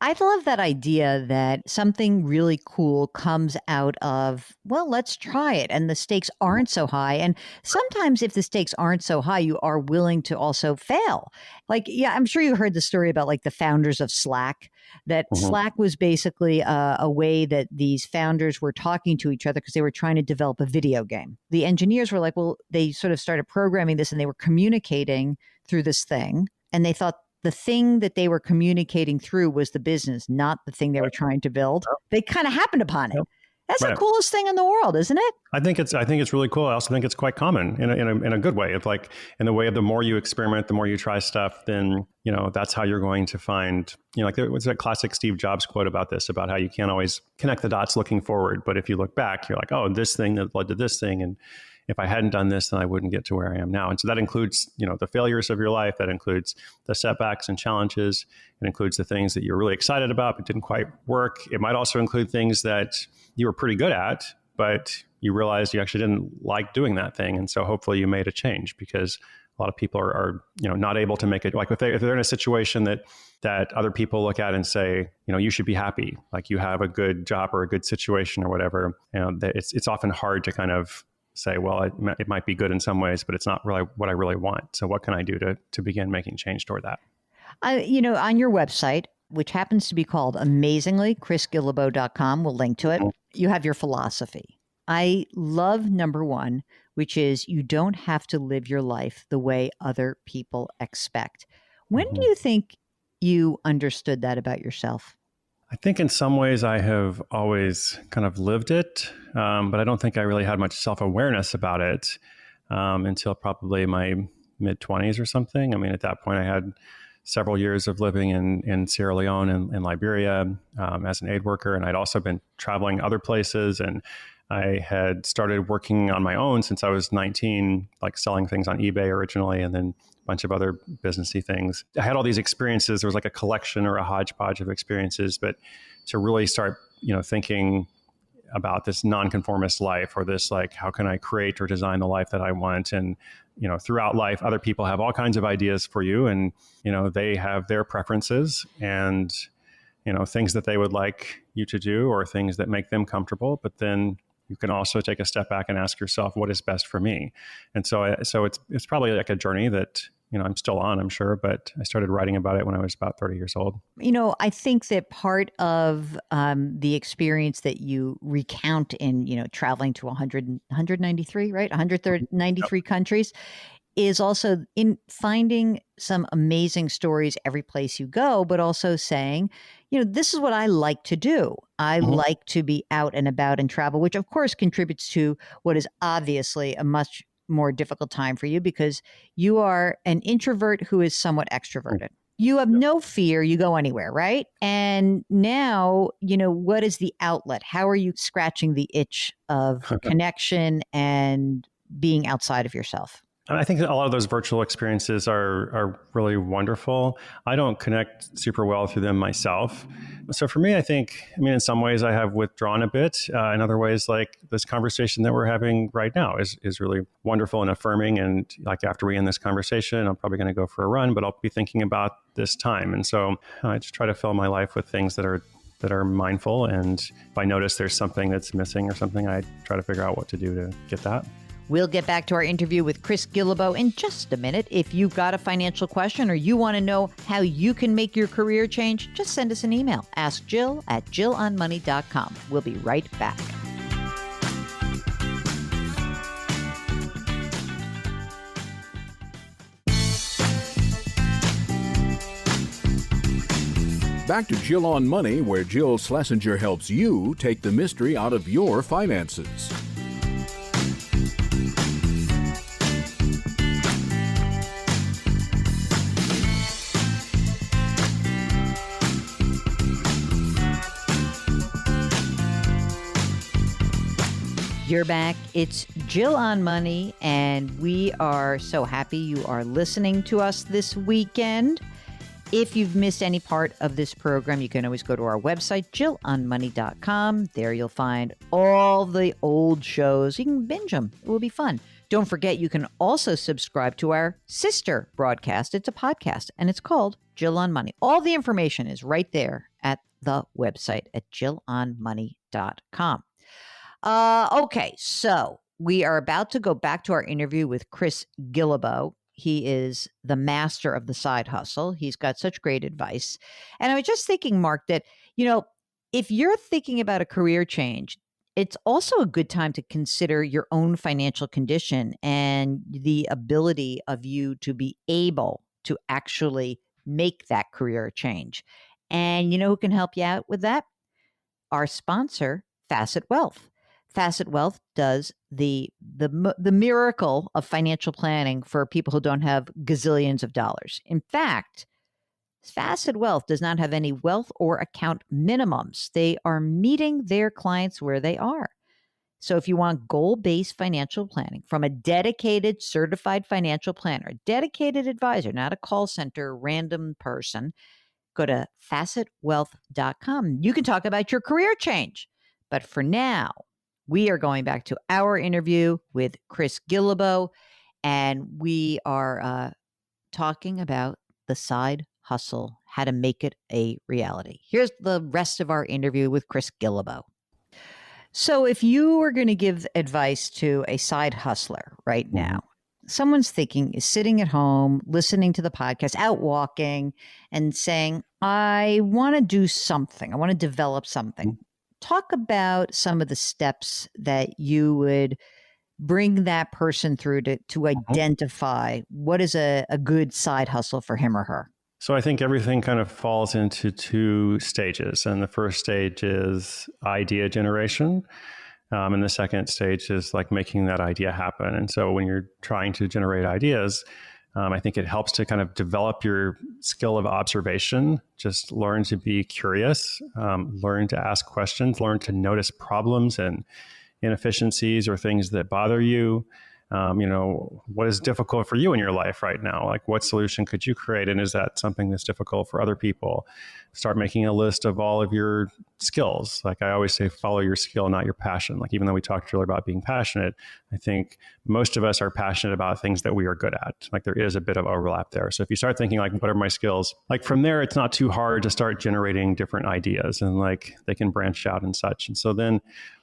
I love that idea that something really cool comes out of, well, let's try it. And the stakes aren't so high. And sometimes if the stakes aren't so high, you are willing to also fail. Like, yeah, I'm sure you heard the story about like the founders of Slack, that Slack was basically a way that these founders were talking to each other because they were trying to develop a video game. The engineers were like, well, they sort of started programming this and they were communicating through this thing. And they thought the thing that they were communicating through was the business, not the thing they were trying to build. They kind of happened upon it. That's the coolest thing in the world, isn't it?
I think it's really cool. I also think it's quite common in a good way. It's like in the way of the more you experiment, the more you try stuff, then, that's how you're going to find, like there was a classic Steve Jobs quote about this, about how you can't always connect the dots looking forward. But if you look back, you're like, oh, this thing that led to this thing. And if I hadn't done this, then I wouldn't get to where I am now. And so that includes, the failures of your life. That includes the setbacks and challenges. It includes the things that you're really excited about but didn't quite work. It might also include things that you were pretty good at, but you realized you actually didn't like doing that thing. And so hopefully you made a change, because a lot of people are not able to make it. Like if they're in a situation that other people look at and say, you should be happy, like you have a good job or a good situation or whatever, it's often hard to kind of say, well, it might be good in some ways, but it's not really what I really want. So what can I do to begin making change toward that?
On your website, which happens to be called amazingly, chrisguillebeau.com, we'll link to it. You have your philosophy. I love number one, which is you don't have to live your life the way other people expect. When do you think you understood that about yourself?
I think in some ways I have always kind of lived it, but I don't think I really had much self-awareness about it until probably my mid-20s or something. I mean, at that point, I had several years of living in Sierra Leone and Liberia as an aid worker, and I'd also been traveling other places, and I had started working on my own since I was 19, like selling things on eBay originally, and then a bunch of other businessy things. I had all these experiences. There was like a collection or a hodgepodge of experiences, but to really start, thinking about this nonconformist life, or this like, how can I create or design the life that I want? And, throughout life, other people have all kinds of ideas for you, and, they have their preferences and, things that they would like you to do, or things that make them comfortable. But then you can also take a step back and ask yourself, what is best for me? And so it's probably like a journey that, I'm still on, I'm sure, but I started writing about it when I was about 30 years old.
I think that part of the experience that you recount in, traveling to 193, right? 193 countries is also in finding some amazing stories every place you go, but also saying, this is what I like to do. I like to be out and about and travel, which of course contributes to what is obviously a much more difficult time for you, because you are an introvert who is somewhat extroverted. You have no fear. You go anywhere, right? And now, what is the outlet? How are you scratching the itch of connection and being outside of yourself?
I think that a lot of those virtual experiences are really wonderful. I don't connect super well through them myself. So for me, I think, in some ways I have withdrawn a bit. In other ways, like this conversation that we're having right now is really wonderful and affirming. And like after we end this conversation, I'm probably going to go for a run, but I'll be thinking about this time. And so I just try to fill my life with things that are mindful. And if I notice there's something that's missing or something, I try to figure out what to do to get that.
We'll get back to our interview with Chris Guillebeau in just a minute. If you've got a financial question or you want to know how you can make your career change, just send us an email. Ask Jill at jillonmoney.com. We'll be right back.
Back to Jill on Money, where Jill Schlesinger helps you take the mystery out of your finances.
You're back. It's Jill on Money, and we are so happy you are listening to us this weekend. If you've missed any part of this program, you can always go to our website, jillonmoney.com. There you'll find all the old shows. You can binge them. It will be fun. Don't forget, you can also subscribe to our sister broadcast. It's a podcast, and it's called Jill on Money. All the information is right there at the website at jillonmoney.com. Okay, so we are about to go back to our interview with Chris Guillebeau. He is the master of the side hustle. He's got such great advice. And I was just thinking, Mark, that, if you're thinking about a career change, it's also a good time to consider your own financial condition and the ability of you to be able to actually make that career change. And you know who can help you out with that? Our sponsor, Facet Wealth. Facet Wealth does the miracle of financial planning for people who don't have gazillions of dollars. In fact, Facet Wealth does not have any wealth or account minimums. They are meeting their clients where they are. So if you want goal-based financial planning from a dedicated, certified financial planner, a dedicated advisor, not a call center random person, go to facetwealth.com. You can talk about your career change. But for now, we are going back to our interview with Chris Guillebeau, and we are talking about the side hustle, how to make it a reality. Here's the rest of our interview with Chris Guillebeau. So if you were going to give advice to a side hustler right now, someone's is sitting at home, listening to the podcast, out walking, and saying, I want to do something. I want to develop something. Talk about some of the steps that you would bring that person through to identify what is a good side hustle for him or her.
So I think everything kind of falls into two stages. And the first stage is idea generation. And the second stage is like making that idea happen. And so when you're trying to generate ideas, I think it helps to kind of develop your skill of observation, just learn to be curious, learn to ask questions, learn to notice problems and inefficiencies or things that bother you. What is difficult for you in your life right now? Like, what solution could you create? And is that something that's difficult for other people? Start making a list of all of your skills. Like I always say, follow your skill, not your passion. Like, even though we talked earlier about being passionate, I think most of us are passionate about things that we are good at. Like, there is a bit of overlap there. So if you start thinking like, what are my skills? Like from there, it's not too hard to start generating different ideas, and like they can branch out and such. And so then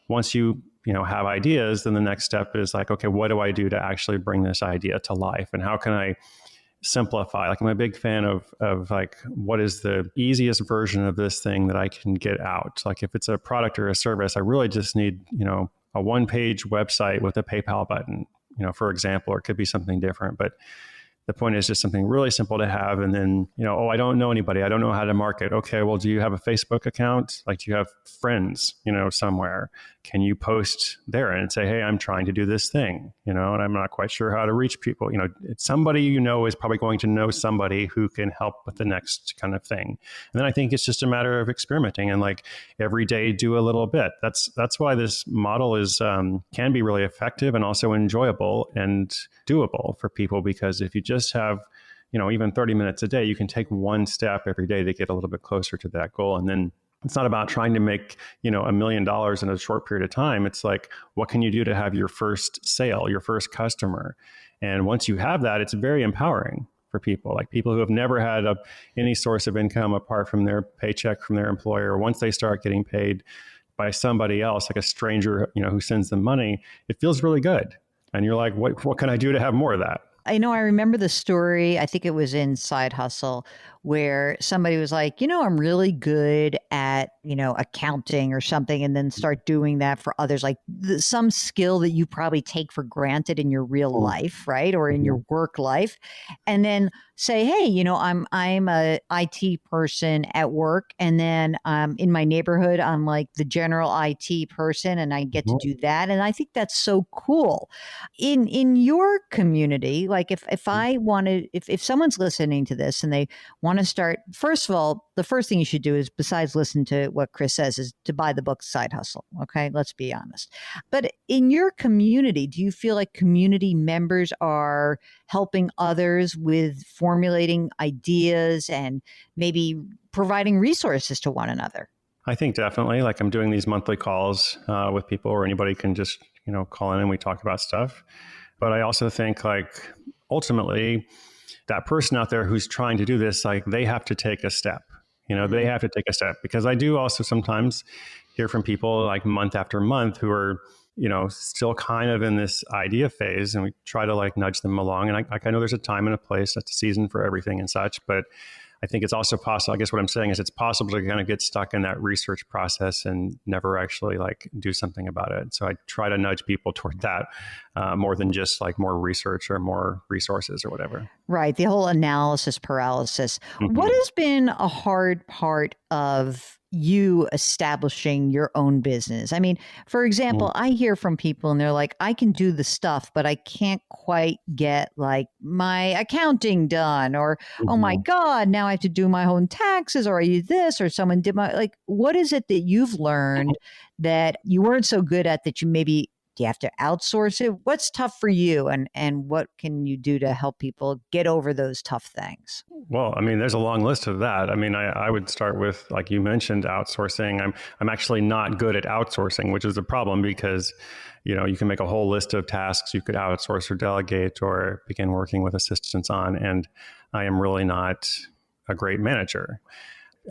once you have ideas, then the next step is like, okay, what do I do to actually bring this idea to life? And how can I simplify? Like, I'm a big fan of like, what is the easiest version of this thing that I can get out? Like if it's a product or a service, I really just need, a one-page website with a PayPal button, for example, or it could be something different. But the point is just something really simple to have. And then, I don't know anybody. I don't know how to market. Okay, well, do you have a Facebook account? Like, do you have friends, somewhere? Can you post there and say, hey, I'm trying to do this thing, and I'm not quite sure how to reach people. It's somebody is probably going to know somebody who can help with the next kind of thing. And then I think it's just a matter of experimenting and like every day do a little bit. That's why this model is can be really effective and also enjoyable and doable for people, because if you just have even 30 minutes a day, you can take one step every day to get a little bit closer to that goal. And then it's not about trying to make, $1 million in a short period of time. It's like, what can you do to have your first sale, your first customer? And once you have that, it's very empowering for people, like people who have never had any source of income apart from their paycheck from their employer. Once they start getting paid by somebody else, like a stranger, who sends them money, it feels really good. And you're like, what can I do to have more of that?
I remember the story, I think it was in Side Hustle, where somebody was like, I'm really good at, accounting or something, and then start doing that for others, like some skill that you probably take for granted in your real life, right? Or in your work life. And then say, hey, I'm a IT person at work, and then in my neighborhood, I'm like the general IT person, and I get to do that. And I think that's so cool. In your community, like if I wanted, if someone's listening to this and they want to start, first of all, the first thing you should do is, besides listen to what Chris says, is to buy the book Side Hustle. Okay, let's be honest. But in your community, do you feel like community members are helping others with formulating ideas and maybe providing resources to one another?
I think definitely. Like, I'm doing these monthly calls with people, or anybody can just, call in and we talk about stuff. But I also think, like, ultimately, that person out there who's trying to do this, like, they have to take a step. They have to take a step, because I do also sometimes hear from people like month after month who are, still kind of in this idea phase, and we try to like nudge them along. And I know there's a time and a place, that's a season for everything and such, but I think it's also possible. I guess what I'm saying is it's possible to kind of get stuck in that research process and never actually like do something about it. So I try to nudge people toward that more than just like more research or more resources or whatever.
Right. The whole analysis paralysis.
Mm-hmm.
What has been a hard part of you establishing your own business? I mean, for example, I hear from people and they're like, I can do the stuff, but I can't quite get like my accounting done, or, oh my God, now I have to do my own taxes, or I use this, or someone did my, like, what is it that you've learned that you weren't so good at that you maybe, do you have to outsource it? What's tough for you, and what can you do to help people get over those tough things?
Well, I mean, there's a long list of that. I mean, I would start with, like you mentioned, outsourcing. I'm actually not good at outsourcing, which is a problem, because, you can make a whole list of tasks you could outsource or delegate or begin working with assistants on. And I am really not a great manager.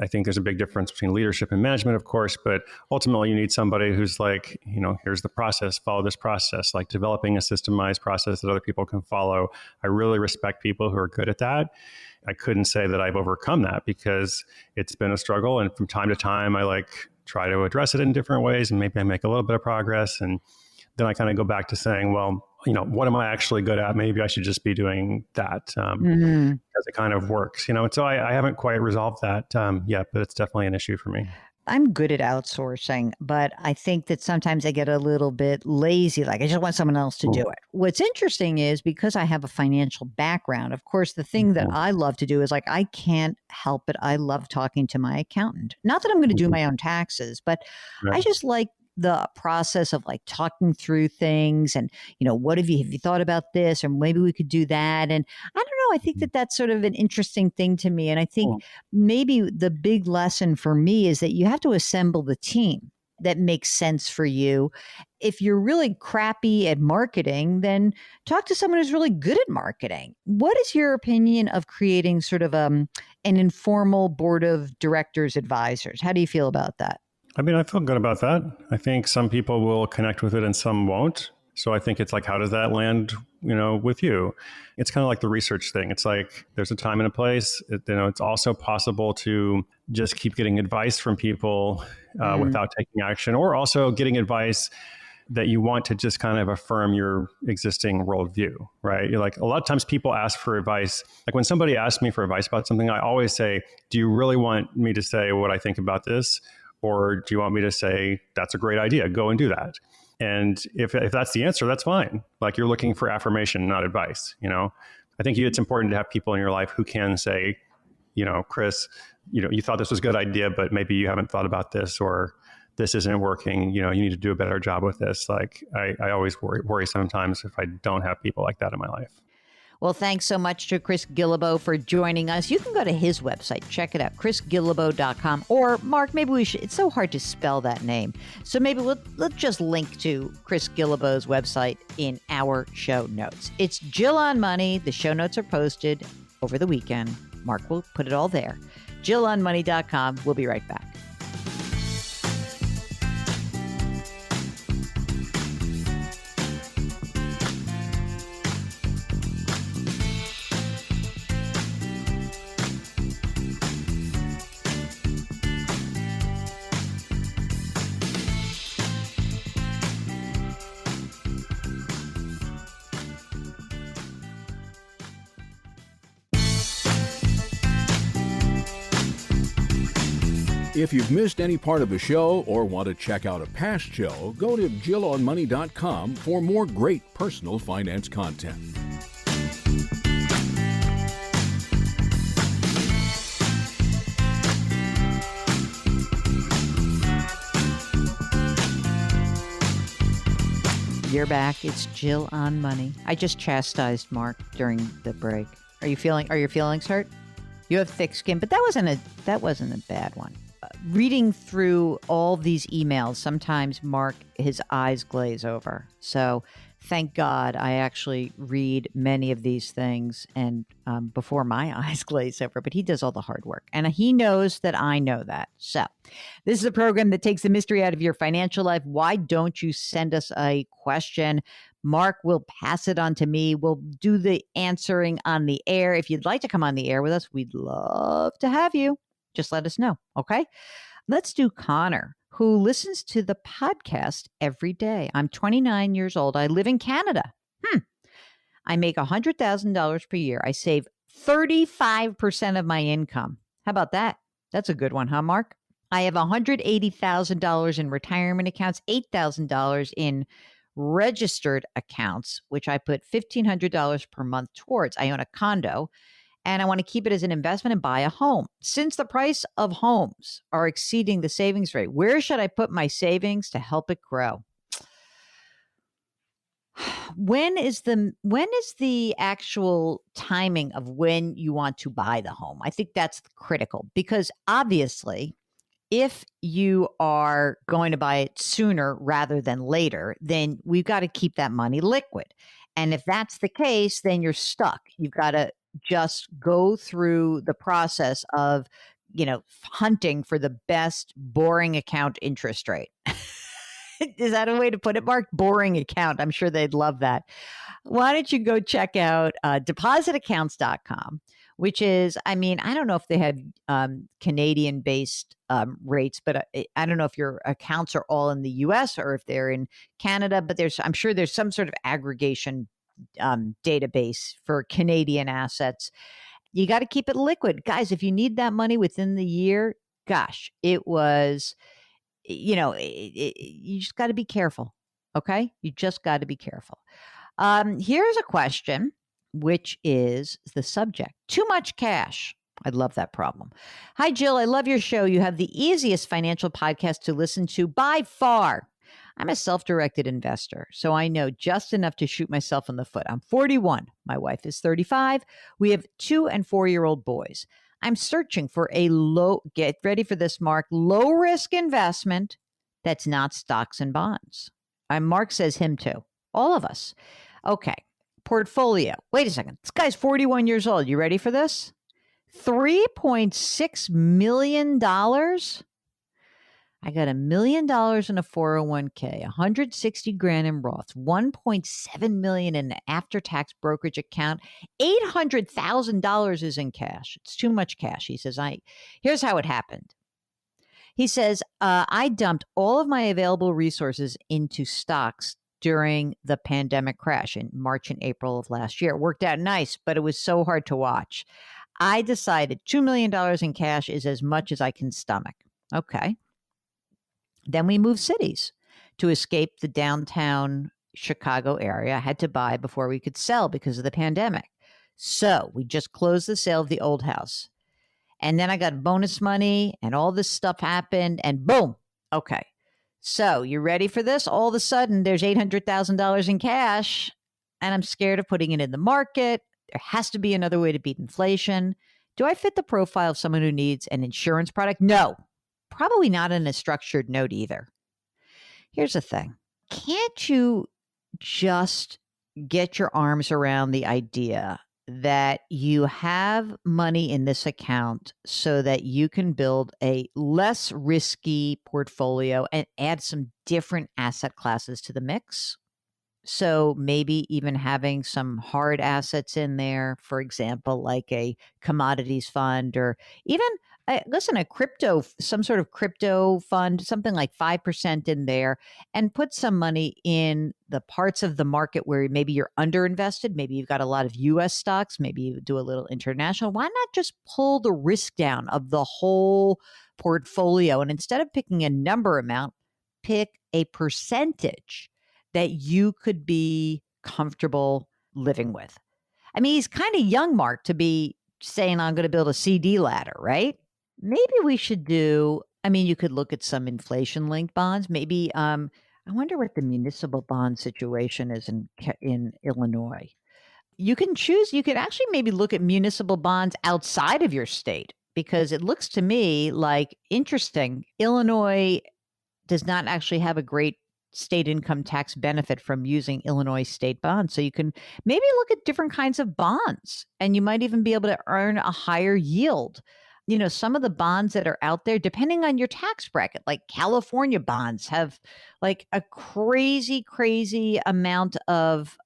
I think there's a big difference between leadership and management, of course, but ultimately you need somebody who's like, here's the process, follow this process, like developing a systemized process that other people can follow. I really respect people who are good at that. I couldn't say that I've overcome that, because it's been a struggle. And from time to time, I like try to address it in different ways, and maybe I make a little bit of progress. And then I kind of go back to saying, well, what am I actually good at? Maybe I should just be doing that because it kind of works, And so I haven't quite resolved that yet, but it's definitely an issue for me.
I'm good at outsourcing, but I think that sometimes I get a little bit lazy. Like, I just want someone else to do it. What's interesting is, because I have a financial background, of course, the thing that I love to do is, like, I can't help it. I love talking to my accountant. Not that I'm going to do my own taxes, but I just like the process of like talking through things and, what have you thought about this? Or maybe we could do that. And I don't know. I think that that's sort of an interesting thing to me. And I think maybe the big lesson for me is that you have to assemble the team that makes sense for you. If you're really crappy at marketing, then talk to someone who's really good at marketing. What is your opinion of creating sort of an informal board of directors advisors? How do you feel about that?
I mean, I feel good about that. I think some people will connect with it and some won't. So I think it's like, how does that land, with you? It's kind of like the research thing. It's like there's a time and a place. It's also possible to just keep getting advice from people without taking action, or also getting advice that you want to just kind of affirm your existing worldview, right? You're like, a lot of times people ask for advice. Like when somebody asks me for advice about something, I always say, do you really want me to say what I think about this? Or do you want me to say, that's a great idea, go and do that? And if that's the answer, that's fine. Like you're looking for affirmation, not advice. I think it's important to have people in your life who can say, Chris, you thought this was a good idea, but maybe you haven't thought about this, or this isn't working. You need to do a better job with this. Like I always worry sometimes if I don't have people like that in my life.
Well, thanks so much to Chris Guillebeau for joining us. You can go to his website. Check it out, chrisguillebeau.com. Or, Mark, maybe we should. It's so hard to spell that name. So maybe let's just link to Chris Guillebeau's website in our show notes. It's Jill on Money. The show notes are posted over the weekend. Mark will put it all there. JillOnMoney.com. We'll be right back.
If you've missed any part of a show or want to check out a past show, go to JillOnMoney.com for more great personal finance content.
You're back. It's Jill on Money. I just chastised Mark during the break. Are your feelings hurt? You have thick skin, but that wasn't a bad one. Reading through all these emails, sometimes Mark, his eyes glaze over. So thank God I actually read many of these things and before my eyes glaze over, but he does all the hard work and he knows that I know that. So this is a program that takes the mystery out of your financial life. Why don't you send us a question? Mark will pass it on to me. We'll do the answering on the air. If you'd like to come on the air with us, we'd love to have you. Just let us know. Okay. Let's do Connor, who listens to the podcast every day. I'm 29 years old. I live in Canada. I make $100,000 per year. I save 35% of my income. How about that? That's a good one, huh, Mark? I have $180,000 in retirement accounts, $8,000 in registered accounts, which I put $1,500 per month towards. I own a condo and I want to keep it as an investment and buy a home. Since the price of homes are exceeding the savings rate, where should I put my savings to help it grow? When is the actual timing of when you want to buy the home? I think that's critical because obviously if you are going to buy it sooner rather than later, then we've got to keep that money liquid. And if that's the case, then you're stuck. You've got to just go through the process of, hunting for the best boring account interest rate. Is that a way to put it, Mark? Boring account. I'm sure they'd love that. Why don't you go check out depositaccounts.com, which is, I don't know if they have Canadian-based rates, but I don't know if your accounts are all in the U.S. or if they're in Canada, but I'm sure there's some sort of aggregation database for Canadian assets. You got to keep it liquid. Guys, if you need that money within the year, gosh, it was... you just got to be careful. Okay. You just got to be careful. Here's a question, which is the subject: too much cash. I love that problem. Hi, Jill. I love your show. You have the easiest financial podcast to listen to by far. I'm a self-directed investor, so I know just enough to shoot myself in the foot. I'm 41. My wife is 35. We have 2 and 4-year-old boys. I'm searching for a get ready for this, Mark, low-risk investment that's not stocks and bonds. Mark says him too. All of us. Okay. Portfolio. Wait a second. This guy's 41 years old. You ready for this? $3.6 million. I got $1 million in a 401k, 160 grand in Roth, 1.7 million in an after-tax brokerage account, $800,000 is in cash. It's too much cash. He says, here's how it happened. He says, I dumped all of my available resources into stocks during the pandemic crash in March and April of last year. It worked out nice, but it was so hard to watch. I decided $2 million in cash is as much as I can stomach. Okay. Then we moved cities to escape the downtown Chicago area. I had to buy before we could sell because of the pandemic. So we just closed the sale of the old house. And then I got bonus money and all this stuff happened and boom. Okay. So you ready for this? All of a sudden there's $800,000 in cash and I'm scared of putting it in the market. There has to be another way to beat inflation. Do I fit the profile of someone who needs an insurance product? No. Probably not in a structured note either. Here's the thing. Can't you just get your arms around the idea that you have money in this account so that you can build a less risky portfolio and add some different asset classes to the mix? So maybe even having some hard assets in there, for example, like a commodities fund or even a crypto, some sort of crypto fund, something like 5% in there, and put some money in the parts of the market where maybe you're underinvested. Maybe you've got a lot of U.S. stocks. Maybe you do a little international. Why not just pull the risk down of the whole portfolio? And instead of picking a number amount, pick a percentage that you could be comfortable living with. I mean, he's kind of young, Mark, to be saying, I'm going to build a CD ladder, right? Maybe we should you could look at some inflation-linked bonds. Maybe, I wonder what the municipal bond situation is in Illinois. You can actually maybe look at municipal bonds outside of your state because it looks to me like, interesting, Illinois does not actually have a great state income tax benefit from using Illinois state bonds. So you can maybe look at different kinds of bonds and you might even be able to earn a higher yield. You know, some of the bonds that are out there, depending on your tax bracket, like California bonds have like a crazy amount of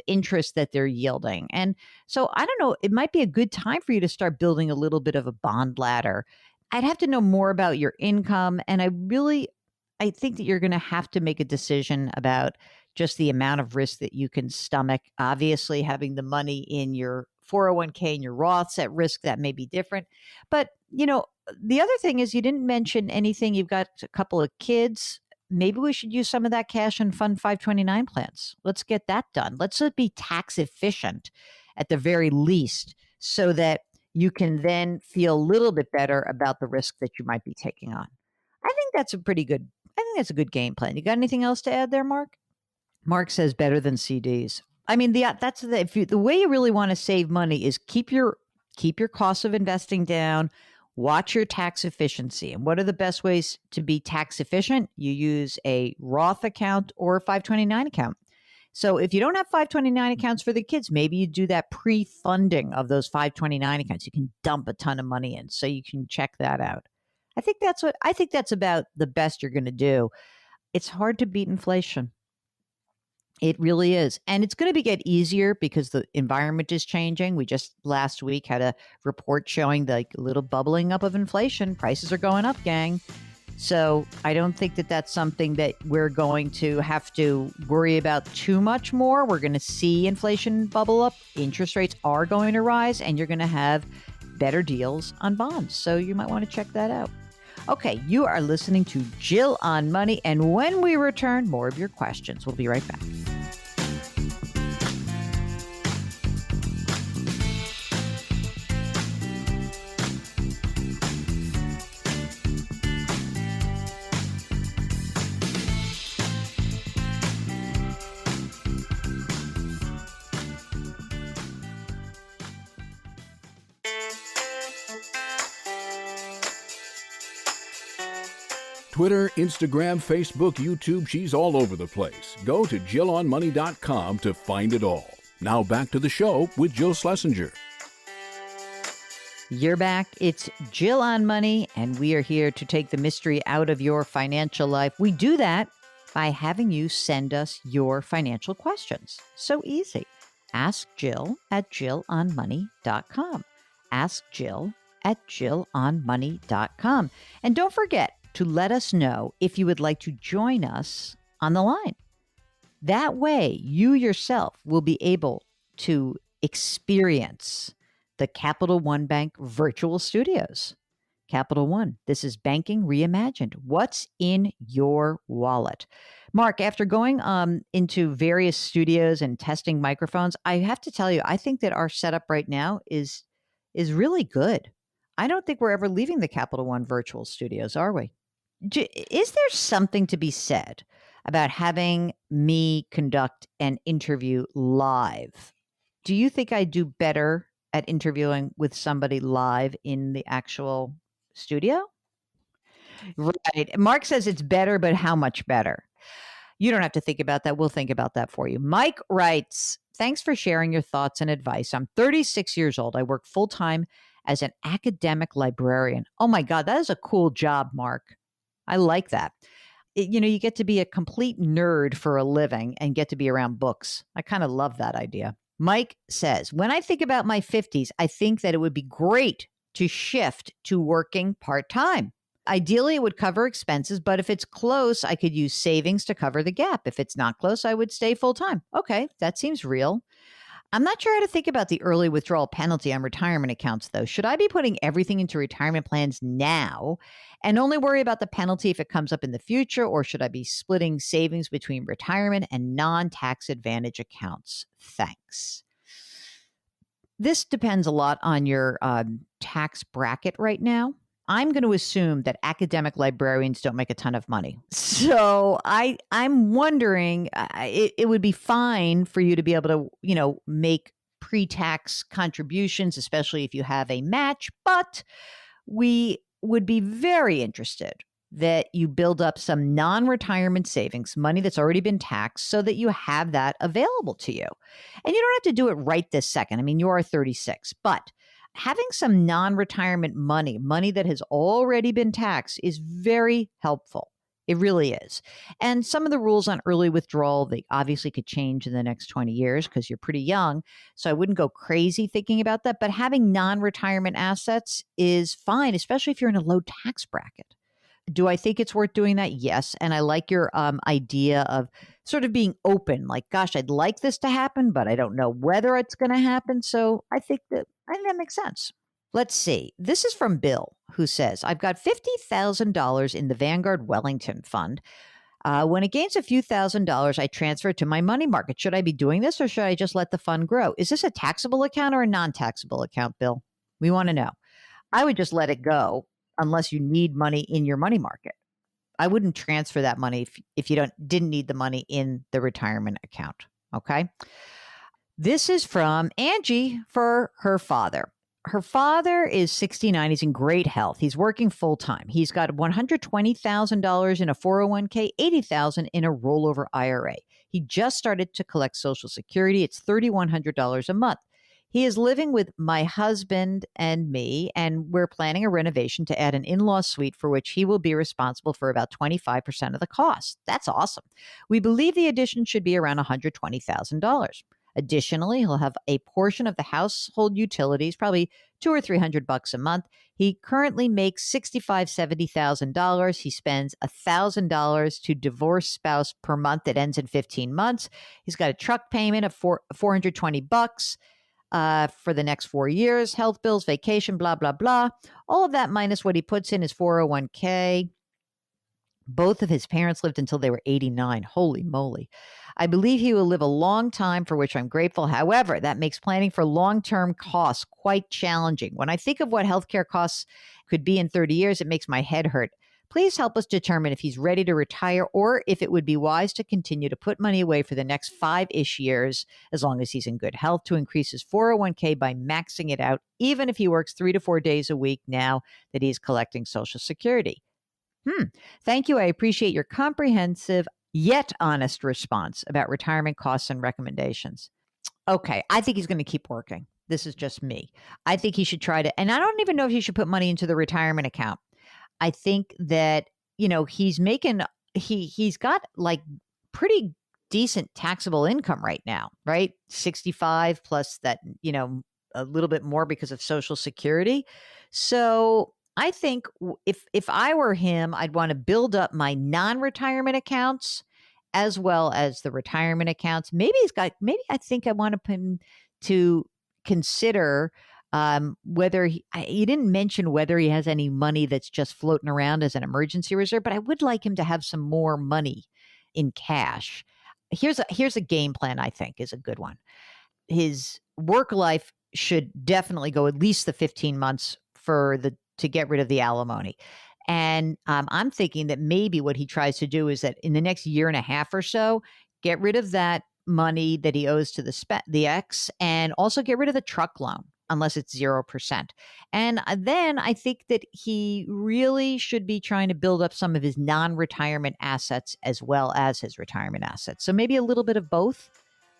interest that they're yielding. And so I don't know, it might be a good time for you to start building a little bit of a bond ladder. I'd have to know more about your income. And I think that you're going to have to make a decision about just the amount of risk that you can stomach. Obviously, having the money in your 401k and your Roths at risk, that may be different. But, the other thing is you didn't mention anything. You've got a couple of kids. Maybe we should use some of that cash and fund 529 plans. Let's get that done. Let's be tax efficient at the very least so that you can then feel a little bit better about the risk that you might be taking on. I think that's a good game plan. You got anything else to add there, Mark? Mark says better than CDs. I mean, the way you really want to save money is keep your costs of investing down, watch your tax efficiency. And what are the best ways to be tax efficient? You use a Roth account or a 529 account. So if you don't have 529 accounts for the kids, maybe you do that pre-funding of those 529 accounts. You can dump a ton of money in, so you can check that out. I think that's about the best you're going to do. It's hard to beat inflation. It really is. And it's going to get easier because the environment is changing. We just last week had a report showing the little bubbling up of inflation. Prices are going up, gang. So I don't think that that's something that we're going to have to worry about too much more. We're going to see inflation bubble up. Interest rates are going to rise, and you're going to have better deals on bonds. So you might want to check that out. Okay, you are listening to Jill on Money, and when we return, more of your questions. We'll be right back.
Twitter, Instagram, Facebook, YouTube, she's all over the place. Go to JillOnMoney.com to find it all. Now back to the show with Jill Schlesinger.
You're back. It's Jill on Money, and we are here to take the mystery out of your financial life. We do that by having you send us your financial questions. So easy. Ask Jill at JillOnMoney.com. Ask Jill at JillOnMoney.com. And don't forget to let us know if you would like to join us on the line. That way, you yourself will be able to experience the Capital One Bank virtual studios. Capital One, this is banking reimagined. What's in your wallet? Mark, after going into various studios and testing microphones, I have to tell you, I think that our setup right now is really good. I don't think we're ever leaving the Capital One virtual studios, are we? Is there something to be said about having me conduct an interview live? Do you think I do better at interviewing with somebody live in the actual studio? Right. Mark says it's better, but how much better? You don't have to think about that. We'll think about that for you. Mike writes, thanks for sharing your thoughts and advice. I'm 36 years old. I work full-time as an academic librarian. Oh my God, that is a cool job, Mark. I like that. You get to be a complete nerd for a living and get to be around books. I kind of love that idea. Mike says, when I think about my 50s, I think that it would be great to shift to working part-time. Ideally, it would cover expenses, but if it's close, I could use savings to cover the gap. If it's not close, I would stay full-time. Okay, that seems real. I'm not sure how to think about the early withdrawal penalty on retirement accounts, though. Should I be putting everything into retirement plans now and only worry about the penalty if it comes up in the future, or should I be splitting savings between retirement and non-tax advantage accounts? Thanks. This depends a lot on your tax bracket right now. I'm going to assume that academic librarians don't make a ton of money. So I'm wondering, it would be fine for you to be able to, make pre-tax contributions, especially if you have a match. But we would be very interested that you build up some non-retirement savings, money that's already been taxed, so that you have that available to you. And you don't have to do it right this second. I mean, you are 36, but having some non-retirement money that has already been taxed, is very helpful. It really is. And some of the rules on early withdrawal, they obviously could change in the next 20 years because you're pretty young. So I wouldn't go crazy thinking about that. But having non-retirement assets is fine, especially if you're in a low tax bracket. Do I think it's worth doing that? Yes. And I like your idea of sort of being open, like, gosh, I'd like this to happen, but I don't know whether it's going to happen. So I think that makes sense. Let's see. This is from Bill, who says, I've got $50,000 in the Vanguard Wellington Fund. When it gains a few $1,000s, I transfer it to my money market. Should I be doing this, or should I just let the fund grow? Is this a taxable account or a non-taxable account, Bill? We want to know. I would just let it go unless you need money in your money market. I wouldn't transfer that money if you didn't need the money in the retirement account. Okay. This is from Angie for her father. Her father is 69. He's in great health. He's working full time. He's got $120,000 in a 401k, $80,000 in a rollover IRA. He just started to collect Social Security. It's $3,100 a month. He is living with my husband and me, and we're planning a renovation to add an in-law suite for which he will be responsible for about 25% of the cost. That's awesome. We believe the addition should be around $120,000. Additionally, he'll have a portion of the household utilities, probably $200 or $300 a month. He currently makes $65,000-$70,000. He spends $1,000 to divorced spouse per month that ends in 15 months. He's got a truck payment of $420 for the next 4 years, health bills, vacation, blah, blah, blah. All of that minus what he puts in his 401k. Both of his parents lived until they were 89. Holy moly. I believe he will live a long time, for which I'm grateful. However, that makes planning for long-term costs quite challenging. When I think of what healthcare costs could be in 30 years, it makes my head hurt. Please help us determine if he's ready to retire, or if it would be wise to continue to put money away for the next 5-ish years, as long as he's in good health, to increase his 401k by maxing it out, even if he works 3 to 4 days a week now that he's collecting Social Security. Thank you. I appreciate your comprehensive yet honest response about retirement costs and recommendations. Okay, I think he's going to keep working. This is just me. I think he should try to, and I don't even know if he should put money into the retirement account. I think that, he's got like pretty decent taxable income right now, right? 65 plus that, a little bit more because of Social Security. So I think if I were him, I'd want to build up my non-retirement accounts as well as the retirement accounts. Maybe I think I want him to consider whether he didn't mention whether he has any money that's just floating around as an emergency reserve, but I would like him to have some more money in cash. Here's a game plan I think is a good one. His work life should definitely go at least the 15 months to get rid of the alimony. And I'm thinking that maybe what he tries to do is that in the next year and a half or so, get rid of that money that he owes to the ex, and also get rid of the truck loan, unless it's 0%. And then I think that he really should be trying to build up some of his non-retirement assets as well as his retirement assets. So maybe a little bit of both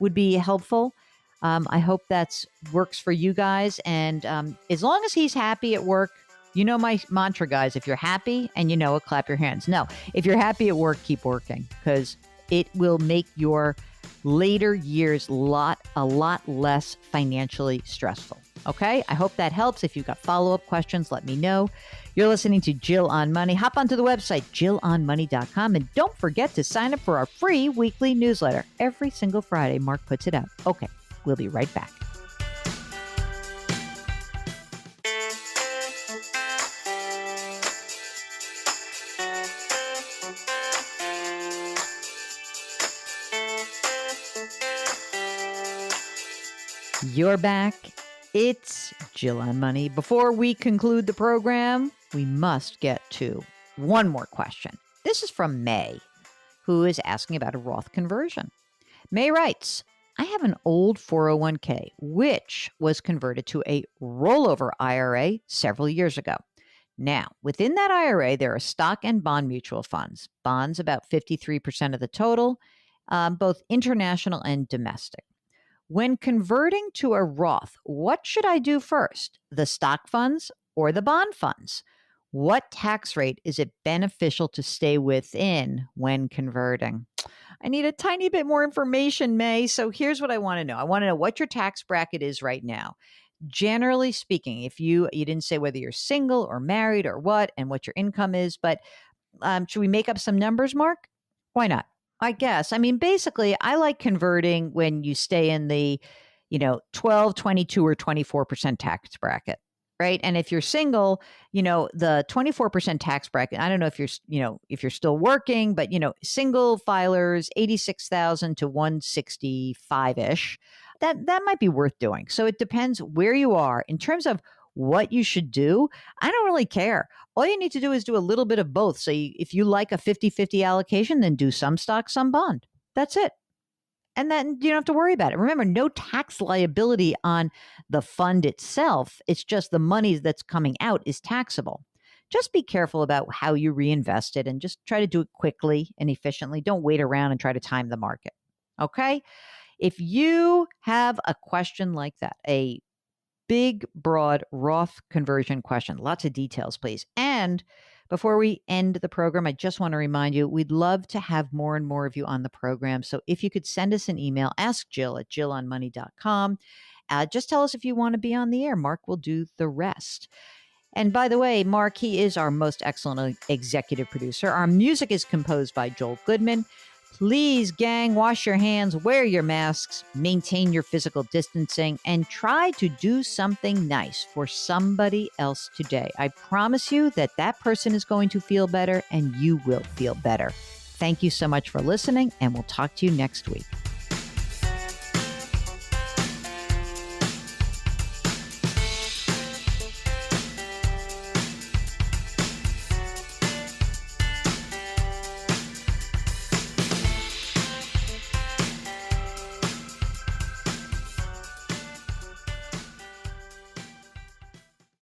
would be helpful. I hope that works for you guys. And as long as he's happy at work, my mantra, guys, if you're happy and clap your hands. No, if you're happy at work, keep working, because it will make your later years a lot less financially stressful. Okay? I hope that helps. If you've got follow-up questions, let me know. You're listening to Jill on Money. Hop onto the website, jillonmoney.com, and don't forget to sign up for our free weekly newsletter. Every single Friday, Mark puts it out. Okay, we'll be right back. You're back. It's Jill on Money. Before we conclude the program, we must get to one more question. This is from May, who is asking about a Roth conversion. May writes, I have an old 401k, which was converted to a rollover IRA several years ago. Now, within that IRA, there are stock and bond mutual funds. Bonds about 53% of the total, both international and domestic. When converting to a Roth, what should I do first? The stock funds or the bond funds? What tax rate is it beneficial to stay within when converting? I need a tiny bit more information, May. So here's what I want to know. I want to know what your tax bracket is right now. Generally speaking, if you didn't say whether you're single or married or what and what your income is, but should we make up some numbers, Mark? Why not? I guess. I mean, basically, I like converting when you stay in the, 12, 22, or 24% tax bracket, right? And if you're single, the 24% tax bracket, I don't know if you're still working, but, single filers, 86,000 to 165-ish, that might be worth doing. So it depends where you are in terms of what you should do. I don't really care. All you need to do is do a little bit of both. So if you like a 50-50 allocation, then do some stock, some bond. That's it. And then you don't have to worry about it. Remember, no tax liability on the fund itself. It's just the money that's coming out is taxable. Just be careful about how you reinvest it and just try to do it quickly and efficiently. Don't wait around and try to time the market. Okay? If you have a question like that, a big, broad Roth conversion question. Lots of details, please. And before we end the program, I just want to remind you, we'd love to have more and more of you on the program. So if you could send us an email, ask Jill at jillonmoney.com. Just tell us if you want to be on the air. Mark will do the rest. And by the way, Mark, he is our most excellent executive producer. Our music is composed by Joel Goodman. Please, gang, wash your hands, wear your masks, maintain your physical distancing, and try to do something nice for somebody else today. I promise you that person is going to feel better and you will feel better. Thank you so much for listening, and we'll talk to you next week.